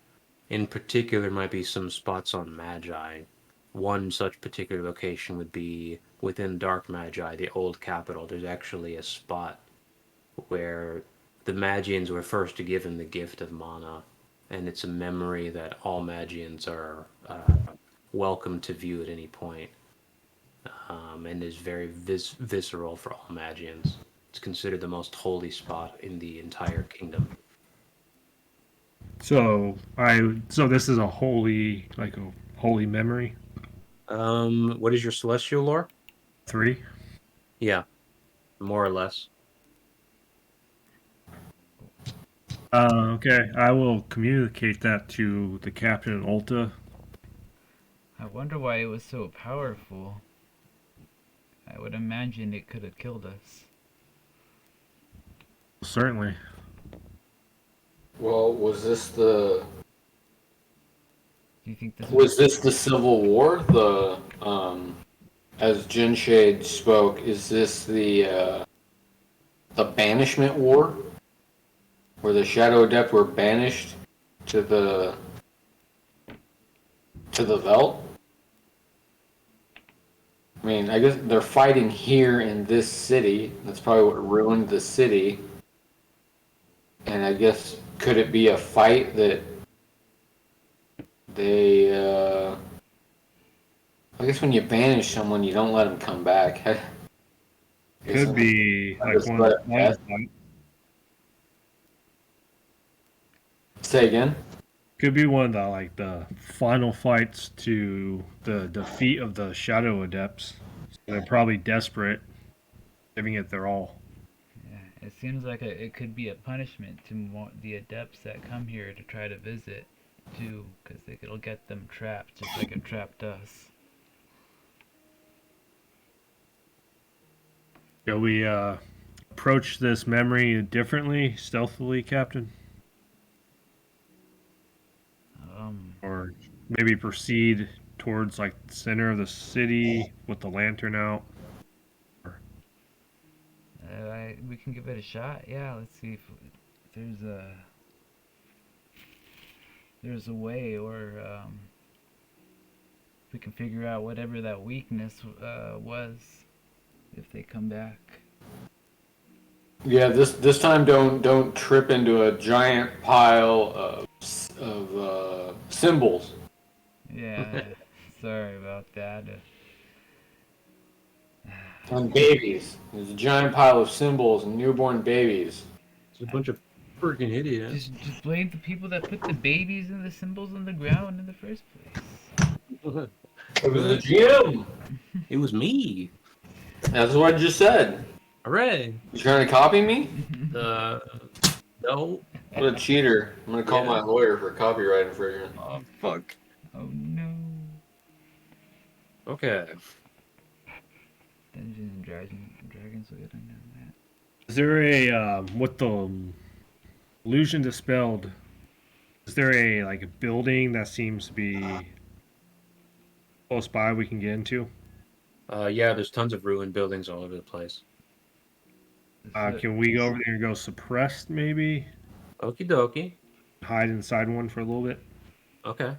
In particular, might be some spots on Magi. One such particular location would be within Dark Magi, the old capital. There's actually a spot where the Magians were first given the gift of mana, and it's a memory that all Magians are welcome to view at any point, and is very visceral for all Magians. It's considered the most holy spot in the entire kingdom. So this is a holy memory. What is your celestial lore? 3. Yeah, more or less. Okay, I will communicate that to the captain and Ulta. I wonder why it was so powerful. I would imagine it could have killed us. Certainly. Well, Do you think this was this the Civil War? As Jinshade spoke, is this the Banishment War, where the Shadow Adept were banished to the Veldt? I mean, I guess they're fighting here in this city. That's probably what ruined the city. And I guess, could it be a fight that they, I guess when you banish someone, you don't let them come back. Could be I like just one let of it the pass. final fights. Say again? Could be one of the final fights to the defeat of the Shadow Adepts. So they're probably desperate, giving it their all. Yeah, it seems like it could be a punishment to the adepts that come here to try to visit, too, because it'll get them trapped, just like it trapped us. Shall we approach this memory differently, stealthily, Captain? Um, Or maybe proceed towards like the center of the city with the lantern out? we can give it a shot. Yeah, let's see if there's a way, or if we can figure out whatever that weakness was if they come back. Yeah, this time don't trip into a giant pile of symbols. Yeah, sorry about that. And babies. There's a giant pile of symbols and newborn babies. It's a bunch of freaking idiots. Just blame the people that put the babies and the symbols on the ground in the first place. It was a gym. It was me. That's what I just said. Hooray! You trying to copy me? No. What a cheater. I'm gonna call Yeah. my lawyer for copyright infringement. Oh, fuck. Oh no. Okay. Dungeons and Dragons will get on that. Is there a with the illusion dispelled? Is there a building that seems to be close by we can get into? Yeah, there's tons of ruined buildings all over the place. Can we go over there and go suppressed maybe? Okie dokie. Hide inside one for a little bit? Okay.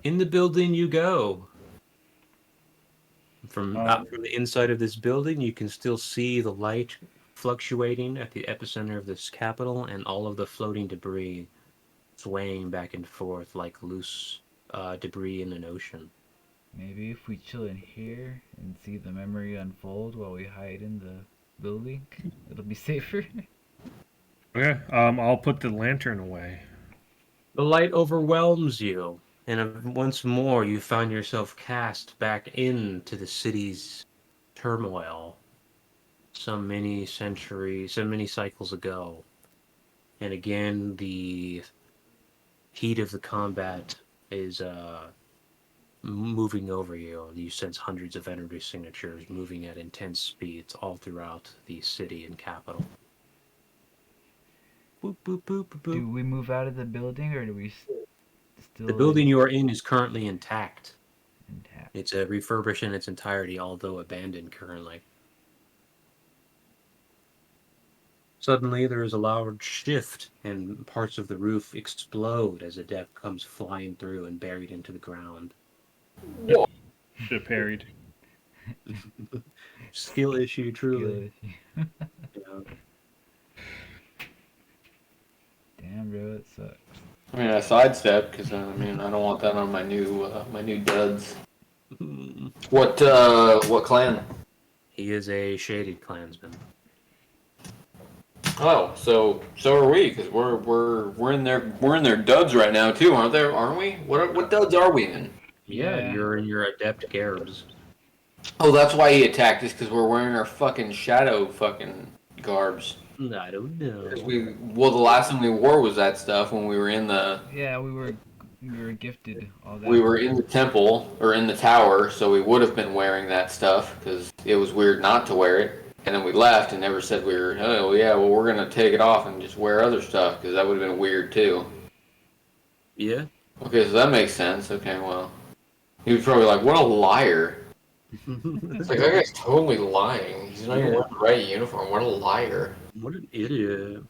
In the building you go. From the inside of this building, you can still see the light fluctuating at the epicenter of this capital and all of the floating debris swaying back and forth like loose debris in an ocean. Maybe if we chill in here and see the memory unfold while we hide in the building, it'll be safer. Okay. I'll put the lantern away. The light overwhelms you, and once more you find yourself cast back into the city's turmoil. some many cycles ago. And again, the heat of the combat is moving over you. You sense hundreds of energy signatures moving at intense speeds all throughout the city and capital. Boop, boop, boop, boop, boop. Do we move out of the building or do we still? The building you are in is currently intact. Intact. It's refurbished in its entirety, although abandoned currently. Suddenly, there is a loud shift, and parts of the roof explode as a deck comes flying through and buried into the ground. Whoa. Should have parried. Skill issue, truly. Good. Yeah. Damn, bro, it sucks. I mean, I sidestepped because I don't want that on my new duds. What clan? He is a shaded clansman. Oh, so are we? Because we're in their duds right now too, aren't we? What duds are we in? Yeah, you're in your adept garbs. Oh, that's why he attacked us, because we're wearing our fucking shadow fucking garbs. I don't know. The last time we wore was that stuff when we were in the. Yeah, we were gifted all that. We were in the temple or in the tower, so we would have been wearing that stuff because it was weird not to wear it. And then we left and never said we were. Oh yeah, well we're gonna take it off and just wear other stuff because that would have been weird too. Yeah. Okay, so that makes sense. Okay, well, he was probably like, "What a liar." It's like, that guy's totally lying. He's not even wearing the right uniform. What a liar. What an idiot.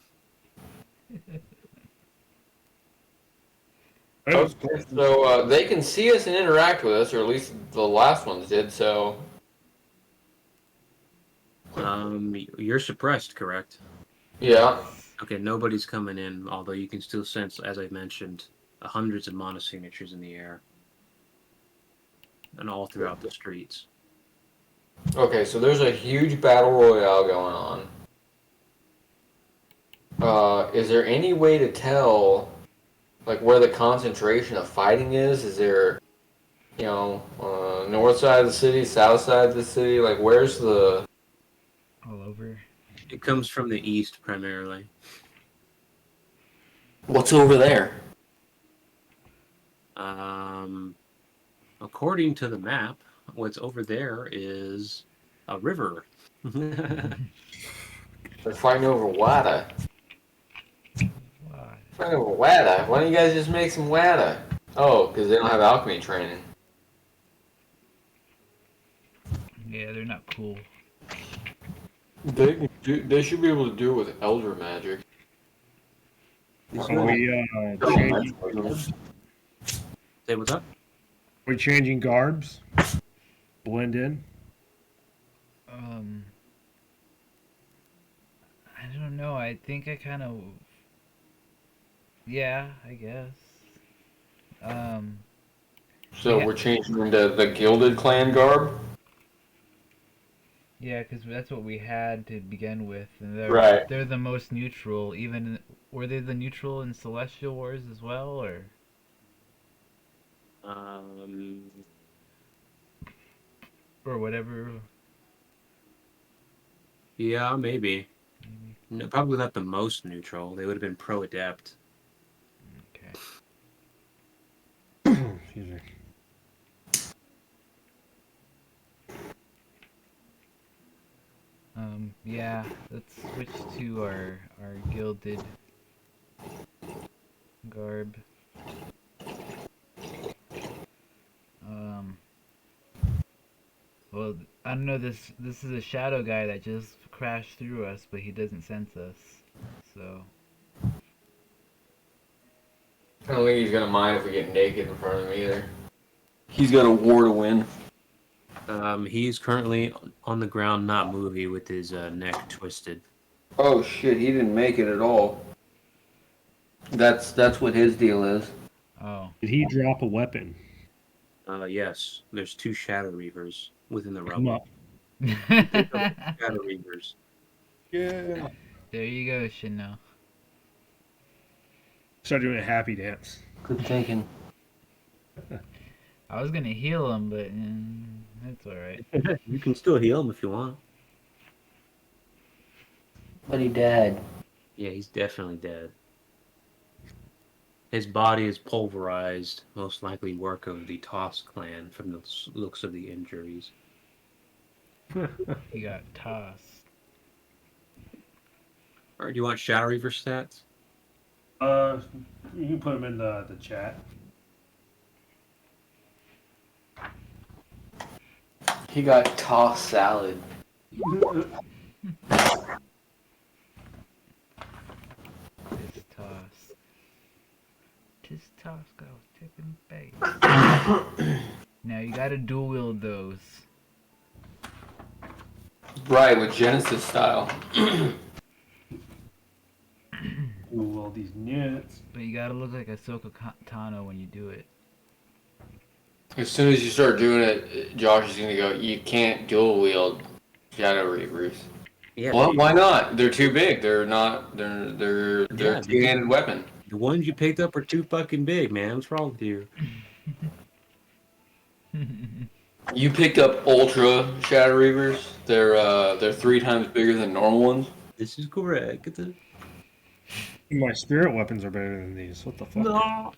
Okay, so they can see us and interact with us, or at least the last ones did, so... You're suppressed, correct? Yeah. Okay, nobody's coming in, although you can still sense, as I mentioned, hundreds of monosignatures in the air. And all throughout the streets. Okay, so there's a huge battle royale going on. Is there any way to tell, like, where the concentration of fighting is? Is there, north side of the city, south side of the city? Like, where's the... All over. It comes from the east, primarily. What's over there? According to the map, what's over there is a river. They're fighting over Wada. Wow. Fighting over Wada? Why don't you guys just make some Wada? Oh, because they don't have alchemy training. Yeah, they're not cool. They should be able to do it with elder magic. Are we changing? Say what's up? We changing garbs? Blend in. I don't know. I think I kind of. Yeah, I guess. So Yeah. we're changing into the Gilded Clan garb? Yeah, because that's what we had to begin with, and Right. they're the most neutral. Even were they the neutral in Celestial Wars as well, or? Or whatever. Yeah, maybe. No, probably not the most neutral. They would have been pro-adept. Okay. Excuse me. Yeah, let's switch to our gilded garb. Well, I don't know. This is a shadow guy that just crashed through us, but he doesn't sense us. So. I don't think he's gonna mind if we get naked in front of him either. He's got a war to win. He's currently on the ground, not moving, with his neck twisted. Oh shit, he didn't make it at all. That's what his deal is. Oh. Did he drop a weapon? Yes. There's 2 Shadow Reavers within the Come rubble. up. Shadow Reavers. Yeah. There you go, Chanel. Start doing a happy dance. Good thinking. I was gonna heal him, but that's all right. You can still heal him if you want. But he dead. Yeah, he's definitely dead. His body is pulverized, most likely work of the Toss clan from the looks of the injuries. He got tossed. Alright, do you want Shadow Reaver stats? You can put them in the chat. He got tossed salad. Tis toss. Tis toss goes tipping base. Now you gotta dual wield those. Right, with Genesis style. Ooh, all these nuts. But you gotta look like Ahsoka Tano when you do it. As soon as you start doing it, Josh is gonna go, you can't dual wield Shadow Reavers. Yeah, Well, why not? They're too big. They're not. They're Yeah, a two-handed weapon. the ones you picked up are too fucking big, man. What's wrong with you? You picked up Ultra Shadow Reavers. They're 3 times bigger than normal ones. This is correct. My spirit weapons are better than these. What the fuck? No.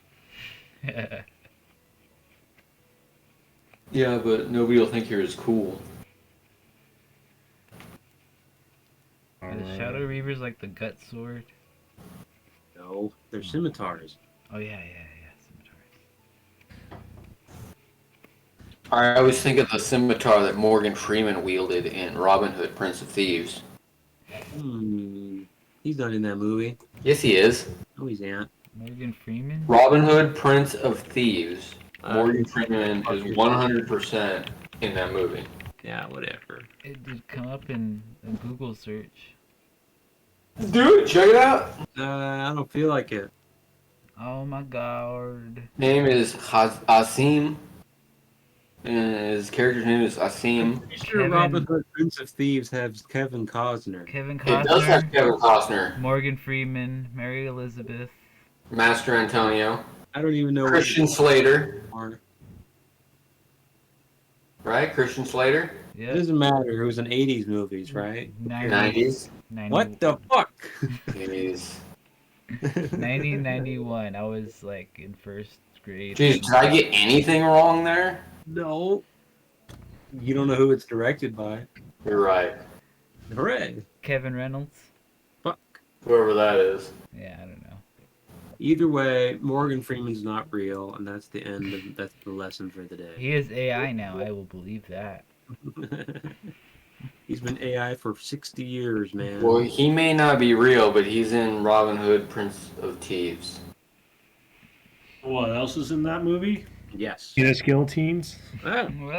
Yeah, but nobody will think you're as cool. Are the Shadow Reavers like the gut sword? No, they're scimitars. Oh yeah, scimitars. I always think of the scimitar that Morgan Freeman wielded in Robin Hood, Prince of Thieves. He's not in that movie. Yes, he is. No, he's not. Morgan Freeman? Robin Hood, Prince of Thieves. Morgan Freeman is 100% in that movie. Yeah, whatever. It did come up in a Google search. Dude, check it out. I don't feel like it. Oh my god. Name is Asim. And his character's name is Asim. Pretty sure Kevin- Robin Hood, Prince of Thieves has Kevin Costner. Kevin It does have Costner, Kevin Costner, Morgan Freeman, Mary Elizabeth. Master Antonio, I don't even know Christian Slater, what right? Christian Slater, it Yep. doesn't matter. It was in 80s movies, right? 90s. 90, What the fuck? Jeez. 1991. I was like in first grade. Jeez, did I get anything wrong there? No. You don't know who it's directed by. You're right. Hooray. Kevin Reynolds? Fuck. Whoever that is. Yeah, I don't know. Either way, Morgan Freeman's not real, and that's the end of that's the lesson for the day. He is AI now. I will believe that. He's been AI for 60 years, man. Well, he may not be real, but he's in Robin Hood, Prince of Thieves. What else is in that movie? Yes. Penis guillotines. Ah, Ah,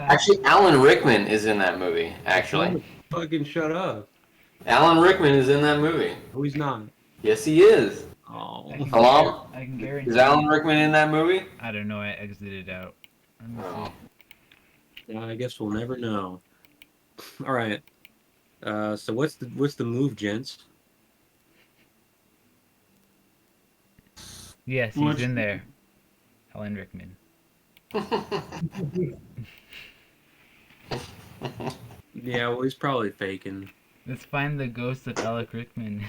Actually, Alan Rickman is in that movie. Actually, fucking shut up. Alan Rickman is in that movie. No, he's not. Yes, he is. Oh. Hello? I can guarantee. Is Alan Rickman in that movie? I don't know. I exited out. Let me Oh. see. Yeah, I guess we'll never know. All right. So what's the move, gents? Yes, he's Which- in there. Alan Rickman. Yeah, well, he's probably faking. Let's find the ghost of Alec Rickman.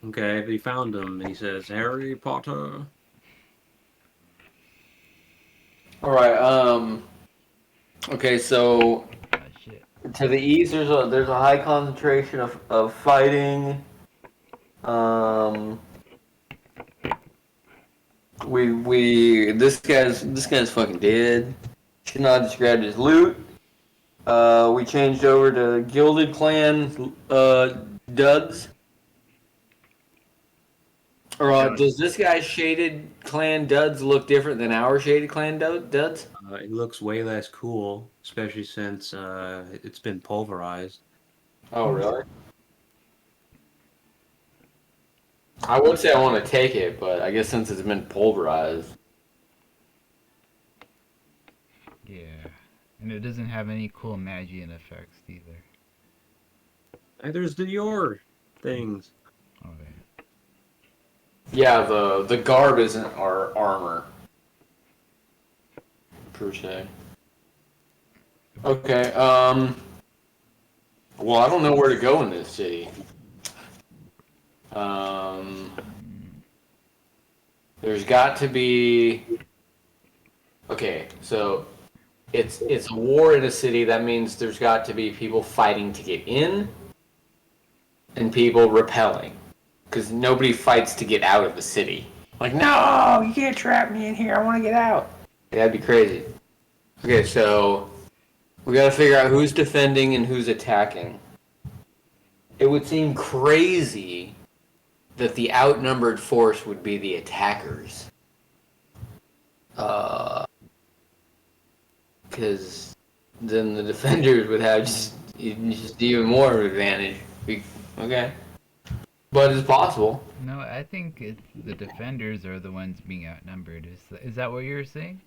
Okay, but he found him, and he says, Harry Potter. All right. Okay, so Oh shit. to the east, there's a high concentration of fighting. This guy's fucking dead. Shinnah just grabbed his loot. We changed over to Gilded Clan duds. Or does this guy's shaded clan duds look different than our shaded clan duds? It looks way less cool, especially since it's been pulverized. Oh, really? I would say I want to take it, but I guess since it's been pulverized. Yeah. And it doesn't have any cool Magian effects either. Hey, there's the your things. Okay. Yeah, the garb isn't our armor. Per se. Okay, Well, I don't know where to go in this city. There's got to be. Okay, so it's a war in a city. That means there's got to be people fighting to get in, and people repelling, because nobody fights to get out of the city. Like, no, you can't trap me in here. I want to get out. That'd be crazy. Okay, so we got to figure out who's defending and who's attacking. It would seem crazy that the outnumbered force would be the attackers. Because then the defenders would have just even more of an advantage. Okay. But it's possible. No, I think the defenders are the ones being outnumbered. Is that what you're saying?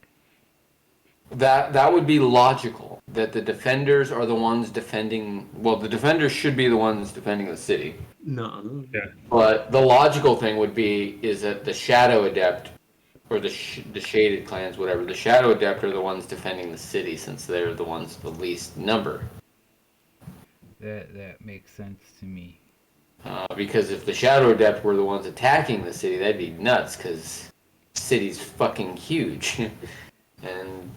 That would be logical. That the defenders are the ones defending. Well, the defenders should be the ones defending the city. No. Yeah. But the logical thing would be is that the Shadow Adept, or the Shaded Clans, whatever, the Shadow Adept are the ones defending the city, since they're the ones the least number. That makes sense to me. Because if the Shadow Adept were the ones attacking the city, that'd be nuts, because the city's fucking huge. And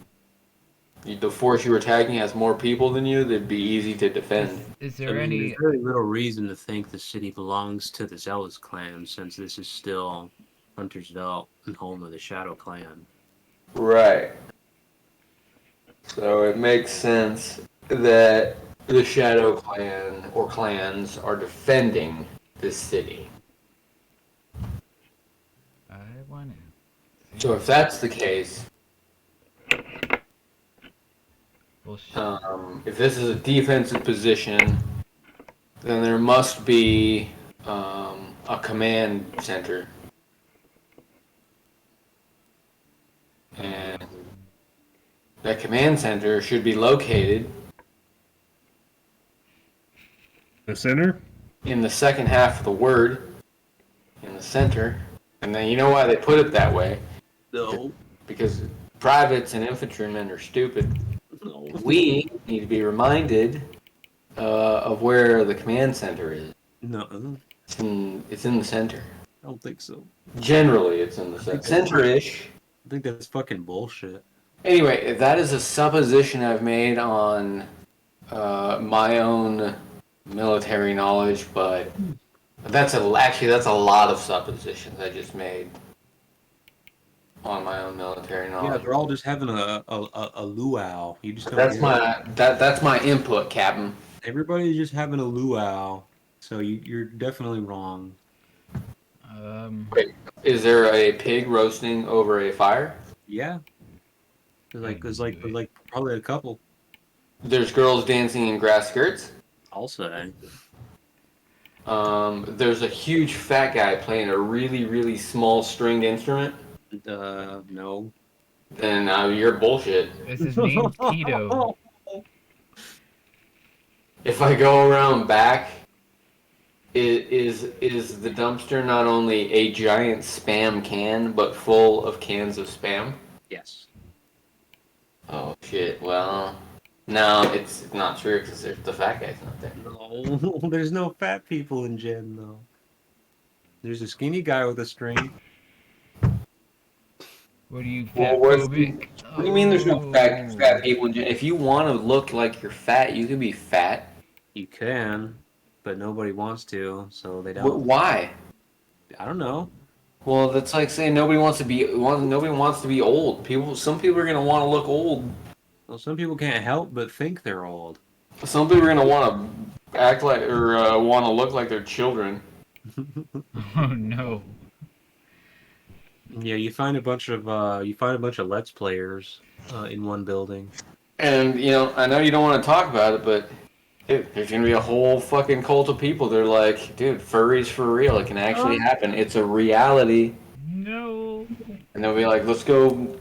the force you were attacking has more people than you, that'd be easy to defend. Is there any... There's very little reason to think the city belongs to the Zealous clan, since this is still Hunter's Veld and home of the Shadow Clan. Right. So it makes sense that the Shadow Clan, or clans, are defending this city. I want to... So if that's the case, Well, if this is a defensive position, then there must be a command center. And that command center should be located The center? in the second half of the word, in the center. And then you know why they put it that way? No. Because privates and infantrymen are stupid. No. We need to be reminded of where the command center is. No. It's in the center. I don't think so. Generally, it's in the center. Center-ish. I think that's fucking bullshit. Anyway, that is a supposition I've made on my own military knowledge, but that's a lot of suppositions I just made on my own military Yeah, knowledge. they're all just having a luau. You just don't That's hear it. that's my input, Captain. Everybody's just having a luau, so you're definitely wrong. Wait, is there a pig roasting over a fire? Yeah. There's like probably a couple. There's girls dancing in grass skirts. I'll say. There's a huge fat guy playing a really, really small stringed instrument. No. Then you're bullshit. is his name Tito? If I go around back, is the dumpster not only a giant spam can, but full of cans of spam? Yes. Oh shit! Well, no, it's not true because the fat guy's not there. No, there's no fat people in Gen though. There's a skinny guy with a string. What are you, Well, what's fatphobic? What do you mean there's no fat people in If you want to look like you're fat, you can be fat. You can, but nobody wants to, so they don't. Why? I don't know. Well, that's like saying nobody wants to be old. Some people are gonna want to look old. Well, some people can't help but think they're old. Some people are gonna want to act like or want to look like they're children. Oh no. Yeah, you find a bunch of Let's Players in one building. And I know you don't want to talk about it, but dude, there's gonna be a whole fucking cult of people. They're like, dude, furries for real. It can actually happen. It's a reality. No. And they'll be like, let's go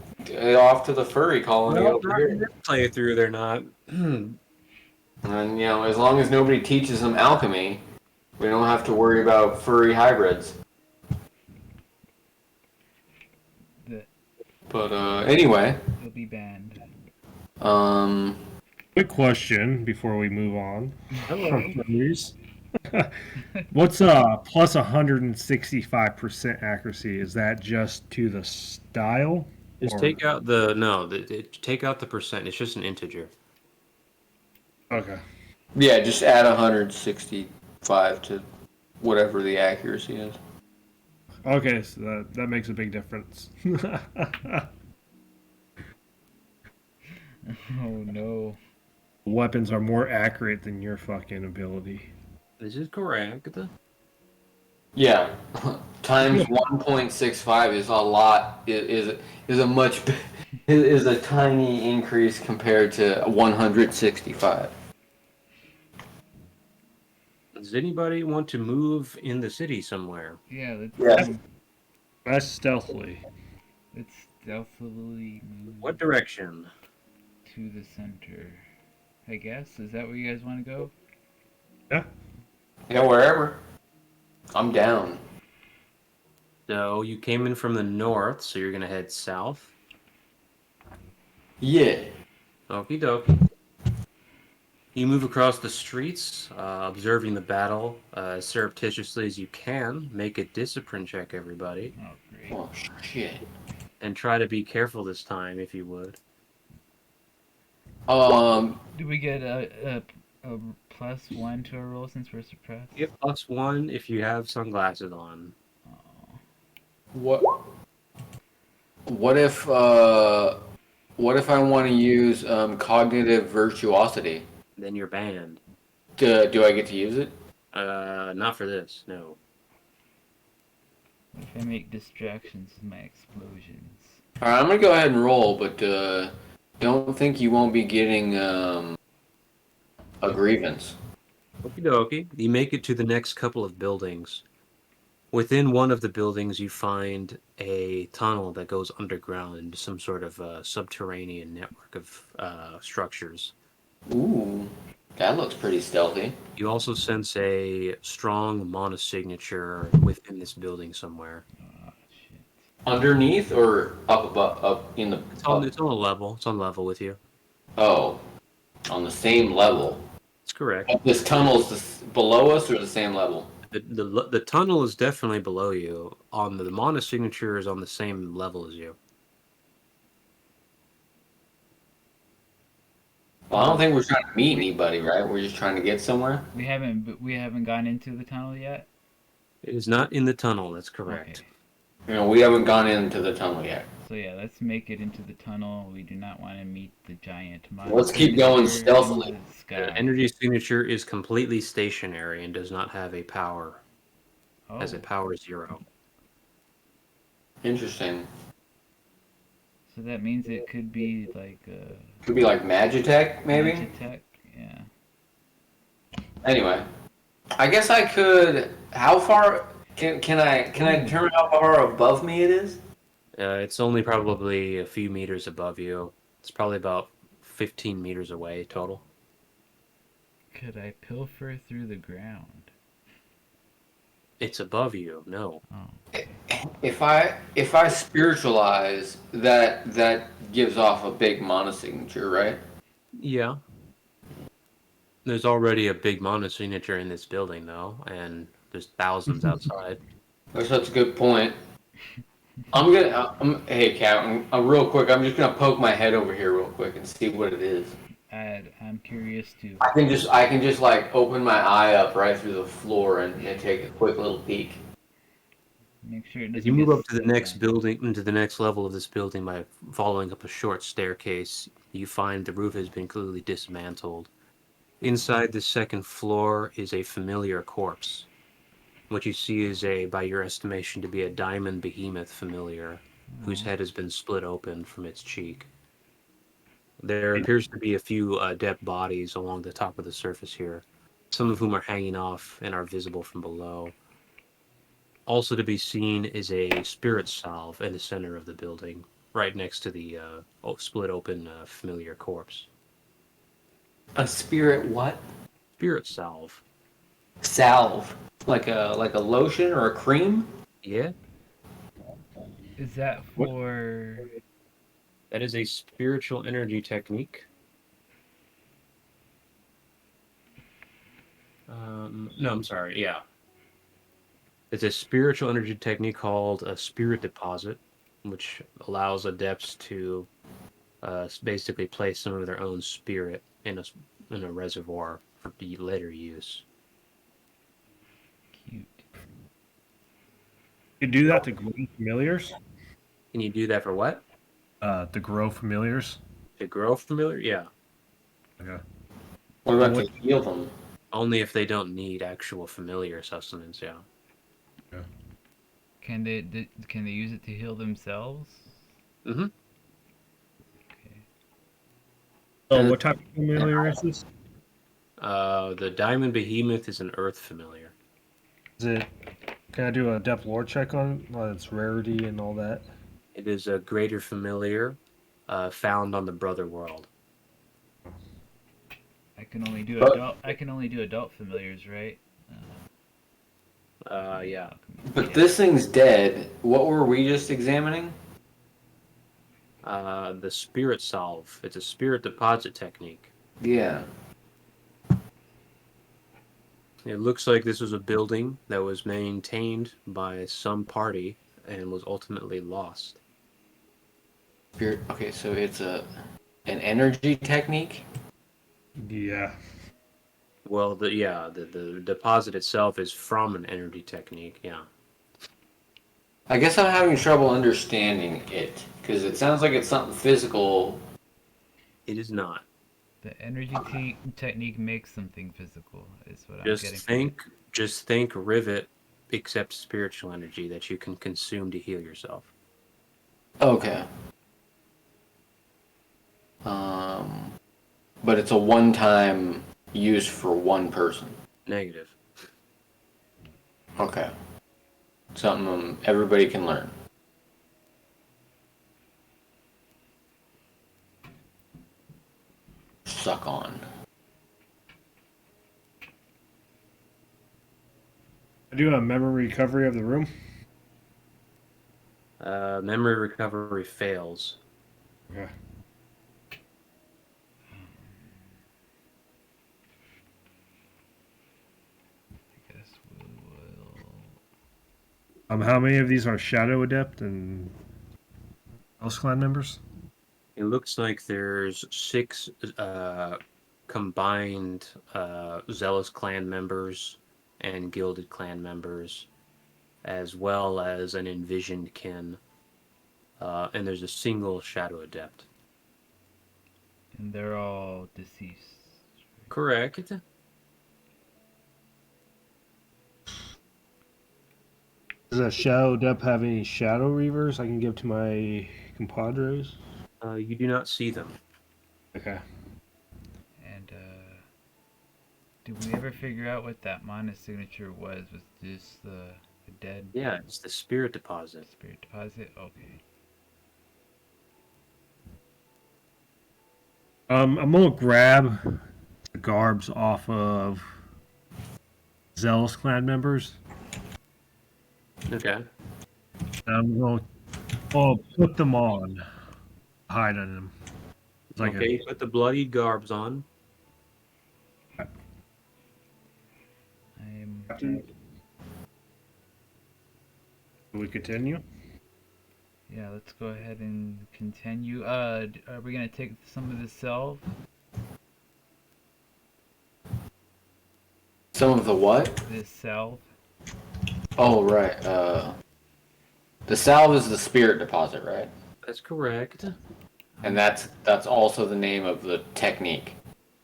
off to the furry colony over here. Play it through, they're not. And as long as nobody teaches them alchemy, we don't have to worry about furry hybrids. But anyway, He'll be banned. Quick question before we move on Hello. from the news. What's plus 165% accuracy? Is that just to the style? Just Or take out the no. Take out the percent. It's just an integer. okay. Yeah, just add 165 to whatever the accuracy is. Okay, so that makes a big difference. Oh no. Weapons are more accurate than your fucking ability. This is correct. Yeah, times 1.65 is a lot. Is a much is a tiny increase compared to 165. Does anybody want to move in the city somewhere? Yeah, Yes. That's stealthily. let's stealthily move What direction? to the center. I guess. Is that where you guys want to go? Yeah. Yeah, wherever. I'm down. So you came in from the north, so you're gonna head south. Yeah. Okie dokie. You move across the streets, observing the battle as surreptitiously as you can. Make a discipline check, everybody, Oh, great. Oh shit. and try to be careful this time, if you would. Do we get a +1 to our roll since we're suppressed? Get +1 if you have sunglasses on. Oh. What? What if I want to use cognitive virtuosity? Then you're banned. Do I get to use it? Not for this, no. If I make distractions with my explosions. All right, I'm gonna go ahead and roll, but don't think you won't be getting a grievance. Okie dokie. You make it to the next couple of buildings. Within one of the buildings, you find a tunnel that goes underground into some sort of subterranean network of structures. Ooh, that looks pretty stealthy. You also sense a strong monosignature within this building somewhere. Oh, shit. Underneath or up above? Up in the. It's on a level. It's on level with you. Oh, on the same level. It's correct. This tunnel's below us or the same level? The tunnel is definitely below you. On the monosignature is on the same level as you. Well, I don't think we're trying to meet anybody, right? We're just trying to get somewhere. We haven't gone into the tunnel yet. It is not in the tunnel. That's correct. Okay. You know, we haven't gone into the tunnel yet. So yeah, let's make it into the tunnel. We do not want to meet the giant monster. Let's keep going stealthily. in the sky. The energy signature is completely stationary and does not have a power. Oh, Has a power 0. Interesting. so that means it could be like Could be like Magitech, maybe. Digitech. Yeah. Anyway, I guess I could. How far can I determine how far above me it is? It's only probably a few meters above you. It's probably about 15 meters away total. Could I pilfer through the ground? It's above you. No. Oh. If I spiritualize, that gives off a big monosignature, right? Yeah. There's already a big monosignature in this building, though, and there's thousands outside. That's such a good point. I'm gonna. Hey, Cat. Real quick. I'm just gonna poke my head over here real quick and see what it is. I'm curious too. I can just like open my eye up right through the floor and take a quick little peek. Make sure it As doesn't you move get up to the stuck next on. building, into the next level of this building by following up a short staircase, you find the roof has been clearly dismantled. Inside the second floor is a familiar corpse. What you see is by your estimation, to be a diamond behemoth familiar, whose head has been split open from its cheek. There appears to be a few dead bodies along the top of the surface here, some of whom are hanging off and are visible from below. Also to be seen is a spirit salve in the center of the building, right next to the split open familiar corpse. A spirit what? Spirit salve. Salve. Like a lotion or a cream? Yeah, Is that for? that is a spiritual energy technique. No, I'm sorry. Yeah, it's a spiritual energy technique called a spirit deposit, which allows adepts to basically place some of their own spirit in a reservoir for the later use. Cute. You do that to grow familiars? Can you do that for what? To grow familiars? To grow familiar? Yeah. Okay. What about What- to heal them? Only if they don't need actual familiar sustenance, yeah. Yeah. Can they use it to heal themselves? Mm-hmm. Okay. So what type of familiar is this? The Diamond Behemoth is an earth familiar. Is it? Can I do a depth lore check on its rarity and all that? It is a greater familiar found on the Brother World. I can only do But- adult. I can only do adult familiars, right? Yeah. But this thing's dead. What were we just examining? The Spirit Salve. It's a spirit deposit technique. Yeah. It looks like this was a building that was maintained by some party and was ultimately lost. Spirit. Okay, so it's an energy technique. Yeah. Well, the deposit itself is from an energy technique, yeah. I guess I'm having trouble understanding it because it sounds like it's something physical. It is not. The energy technique makes something physical. Is what I'm Just getting. think rivet, except spiritual energy that you can consume to heal yourself. Okay. But it's a one-time use for one person. Negative. Okay. Something everybody can learn. Suck on. I do a memory recovery of the room. Memory recovery fails. Okay. I guess we will. How many of these are Shadow Adept and House Clan members? It looks like there's 6 combined Zealous clan members and Gilded clan members, as well as an Envisioned kin, and there's a single Shadow Adept. And they're all deceased. Correct. Does a Shadow Adept have any Shadow Reavers I can give to my compadres? You do not see them. Okay. And did we ever figure out what that mana signature was? Was this the dead Yeah, it's the Spirit Deposit. spirit deposit? Okay. I'm gonna grab the garbs off of Zealous clan members. Okay. And I'm going to put them on. Hide on them. It's like Okay, put the bloodied garbs on. I'm. Can we continue? Yeah, let's go ahead and continue. Are we gonna take some of the salve? Some of the what? This salve. Oh, right. The salve is the spirit deposit, right? That's correct. And that's also the name of the technique.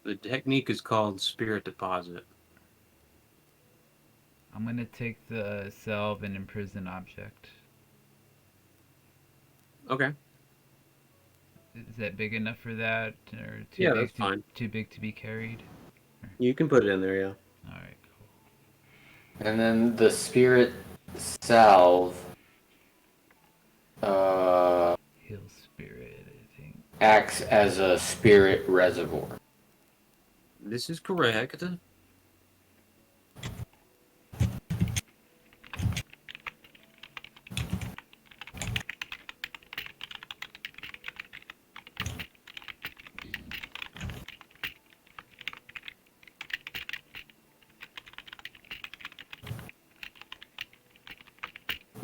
The technique is called Spirit Deposit. I'm gonna take the salve and imprison object. Okay. Is that big enough for that, or too Yeah, big that's fine. Too big to be carried? You can put it in there, yeah. All right, cool. And then the spirit salve Heal spirit, I think. acts as a spirit reservoir. This is correct.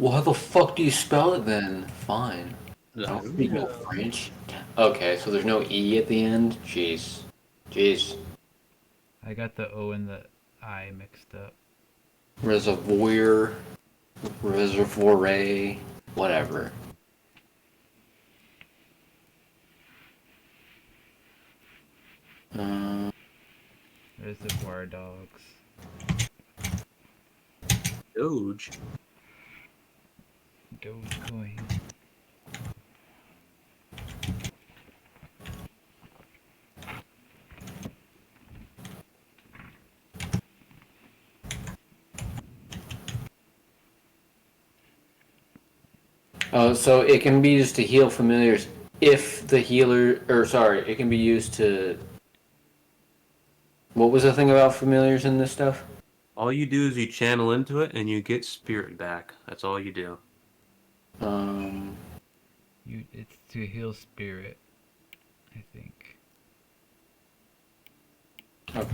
Well, how the fuck do you spell it then? Fine. I don't speak no French. Okay, so there's no E at the end? Jeez. Jeez. I got the O and the I mixed up. Reservoir. Reservoir. Whatever. Reservoir Dogs. Doge. Dogecoin. Oh, so it can be used to heal familiars if the healer, or sorry, it can be used to. What was the thing about familiars in this stuff? All you do is you channel into it and you get spirit back. That's all you do. It's to heal spirit, I think. Okay.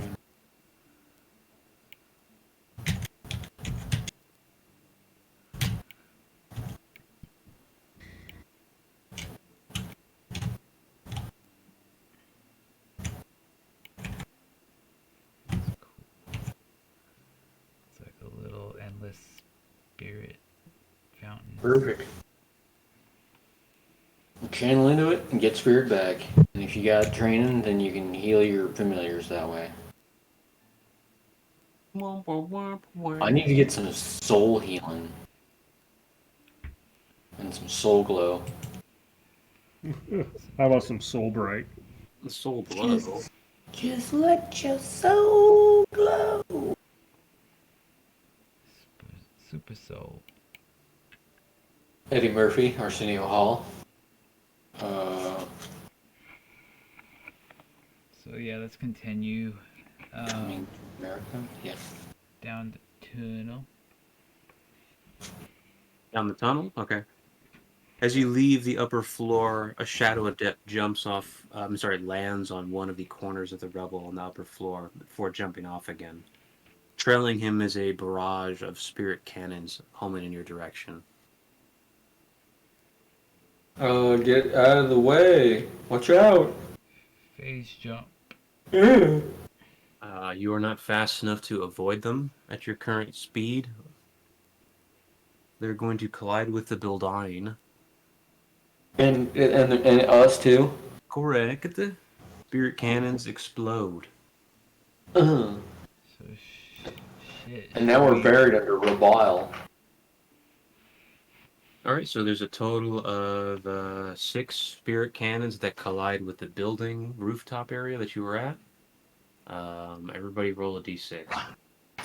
It's like a little endless spirit fountain. Perfect. Channel into it and get spirit back. And if you got training, then you can heal your familiars that way. I need to get some soul healing. And some soul glow. How about some Soul Bright? The soul blood. Just let your soul glow. Super Soul. Eddie Murphy, Arsenio Hall. So yeah, let's continue. Coming to America? Yes. Down the tunnel. Down the tunnel? Okay. As you leave the upper floor, a shadow of death lands on one of the corners of the rubble on the upper floor before jumping off again. Trailing him is a barrage of spirit cannons homing in your direction. Get out of the way. Watch out. Phase jump. You are not fast enough to avoid them at your current speed. They're going to collide with the building. And us too. Correct. Spirit cannons explode. Uh-huh. So shit. And now we're buried under Rabile. Alright, so there's a total of 6 spirit cannons that collide with the building rooftop area that you were at. Everybody roll a d6.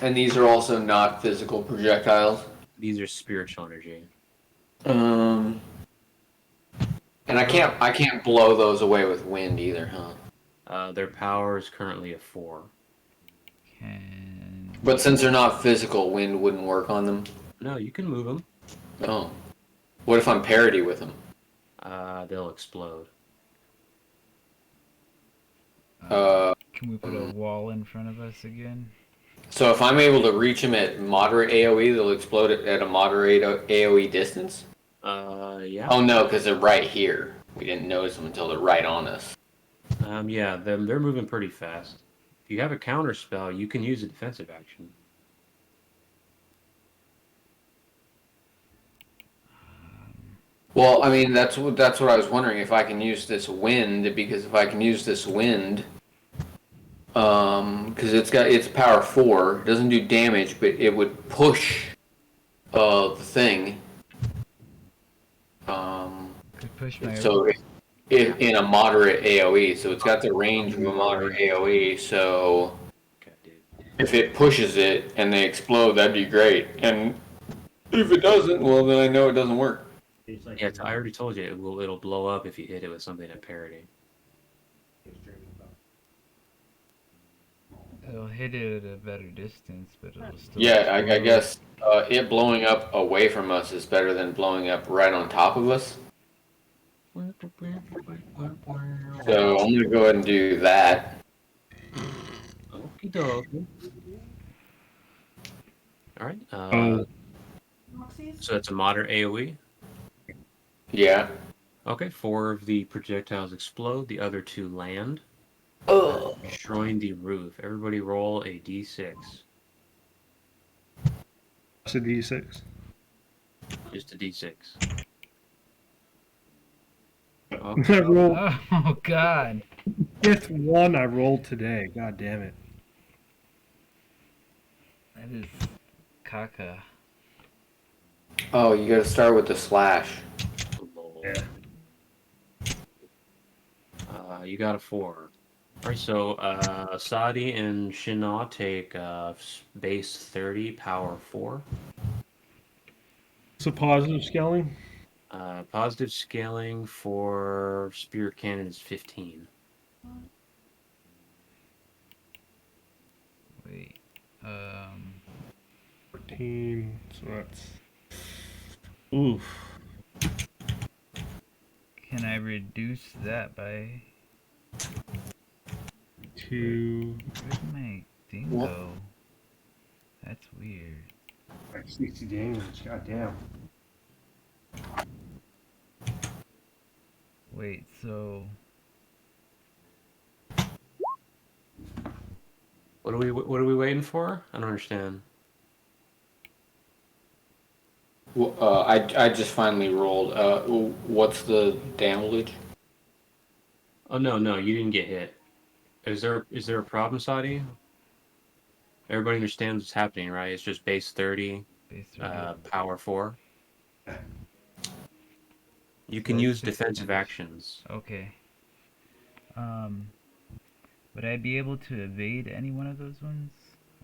And these are also not physical projectiles. These are spiritual energy. And I can't blow those away with wind either, huh? Their power is currently a 4. But since they're not physical, wind wouldn't work on them. No, you can move them. Oh. What if I'm parity with them? They'll explode. Can we put a wall in front of us again? So if I'm able to reach them at moderate AoE, they'll explode at a moderate AoE distance? Yeah. Oh no, because they're right here. We didn't notice them until they're right on us. Yeah, they're moving pretty fast. If you have a counter spell, you can use a defensive action. Well, I mean, that's what I was wondering, if I can use this wind, because if I can use this wind, because it's power 4, it doesn't do damage, but it would push the thing. Could push my. So in a moderate AoE, so it's got the range of a moderate AoE. So if it pushes it and they explode, that'd be great. And if it doesn't, well, then I know it doesn't work. Yeah, I already told you it'll blow up if you hit it with something at parity. It'll hit it at a better distance, but it'll still. Yeah, I guess it blowing up away from us is better than blowing up right on top of us. So I'm gonna go ahead and do that. Okie dokie. Alright, So that's a moderate AoE. Yeah. Okay, 4 of the projectiles explode, the other 2 land, Oh. destroying the roof. Everybody roll a d6. It's a D6. Just a d6. I Okay. rolled Oh God. fifth one I rolled today. God damn it. That is caca. Oh, you gotta start with the slash. Lol. Yeah. You got a 4. Alright, so Sadi and Shina take base 30, power 4. So positive scaling? Positive scaling for Spear Cannon is 15. Wait. 14. So that's. Oof. Can I reduce that by? 2. Where'd my thing What? go? That's weird. Like 60 damage. God damn. Wait, so What are we waiting for? I don't understand. Well, I just finally rolled. What's the damage? Oh no, you didn't get hit. Is there a problem, Sadi? Everybody understands what's happening, right? It's just base 30, base 30. power 4. You So can that's use 50 defensive damage. actions. Okay. Um, would I be able to evade any one of those ones,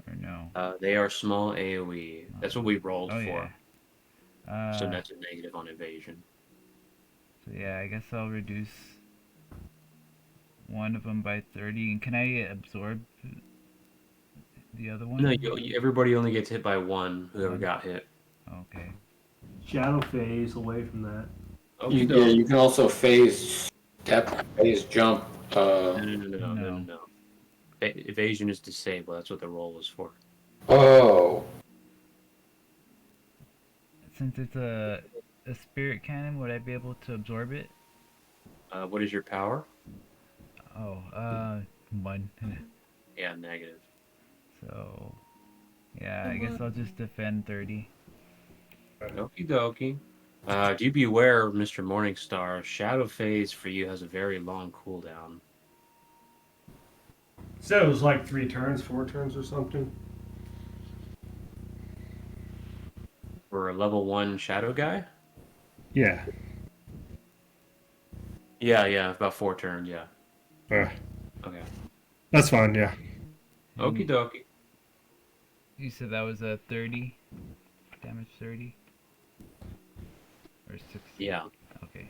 or no? They are small AoE. That's what we rolled Oh for. yeah. So that's a negative on evasion. So yeah, I guess I'll reduce one of them by 30. And can I absorb the other one? No, everybody only gets hit by 1. Whoever One? got hit. Okay. Shadow phase away from that. Yeah, you can also phase step, phase jump. No. No. Evasion is disabled. That's what the roll was for. Oh, Since it's a spirit cannon, would I be able to absorb it? What is your power? Oh, 1. Yeah, negative. So, yeah, I guess I'll just defend 30. Okie dokie. Do be aware, Mr. Morningstar, Shadow Phase for you has a very long cooldown. So it was like 3 turns, 4 turns or something. For a level 1 Shadow guy? Yeah. Yeah, about 4 turns, yeah. Okay. That's fine, yeah. Okie dokie. You said that was a 30? Damage 30? Or 60? Yeah. Okay.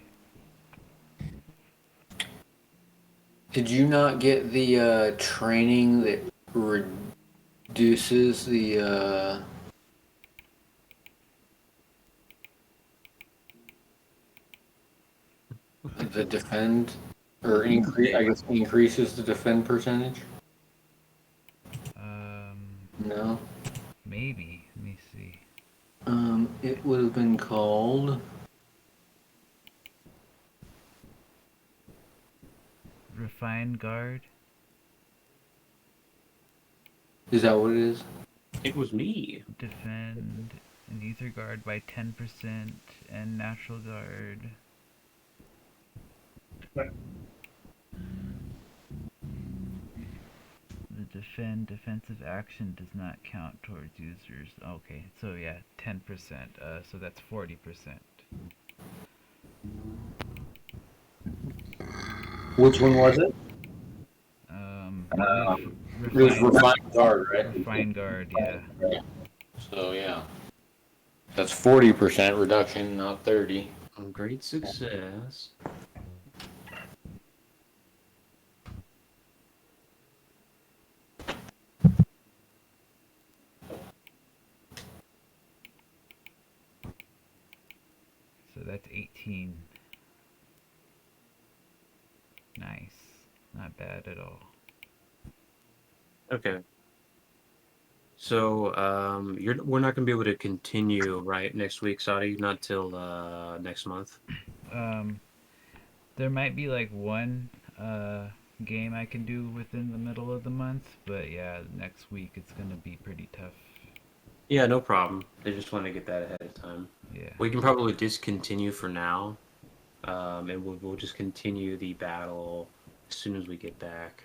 did you not get the training that reduces the defend or increase? I guess increases the defend percentage. No. Maybe. Let me see. It would have been called. Refined guard? Is that what it is? It was me. Defend and ether guard by 10% and natural guard. Right. The defensive action does not count towards users. Okay, so yeah, 10%. So that's 40%. Which one was it? It was refined guard, right? Refined guard, yeah. So yeah, that's 40% reduction, not 30. Great success. So that's 18. Nice. Not bad at all. Okay. So, we're not gonna be able to continue right next week, Saudi. Not till next month. Um, there might be like one game I can do within the middle of the month, but yeah, next week it's gonna be pretty tough. Yeah, no problem. I just want to get that ahead of time. Yeah. We can probably discontinue for now, and we'll just continue the battle as soon as we get back.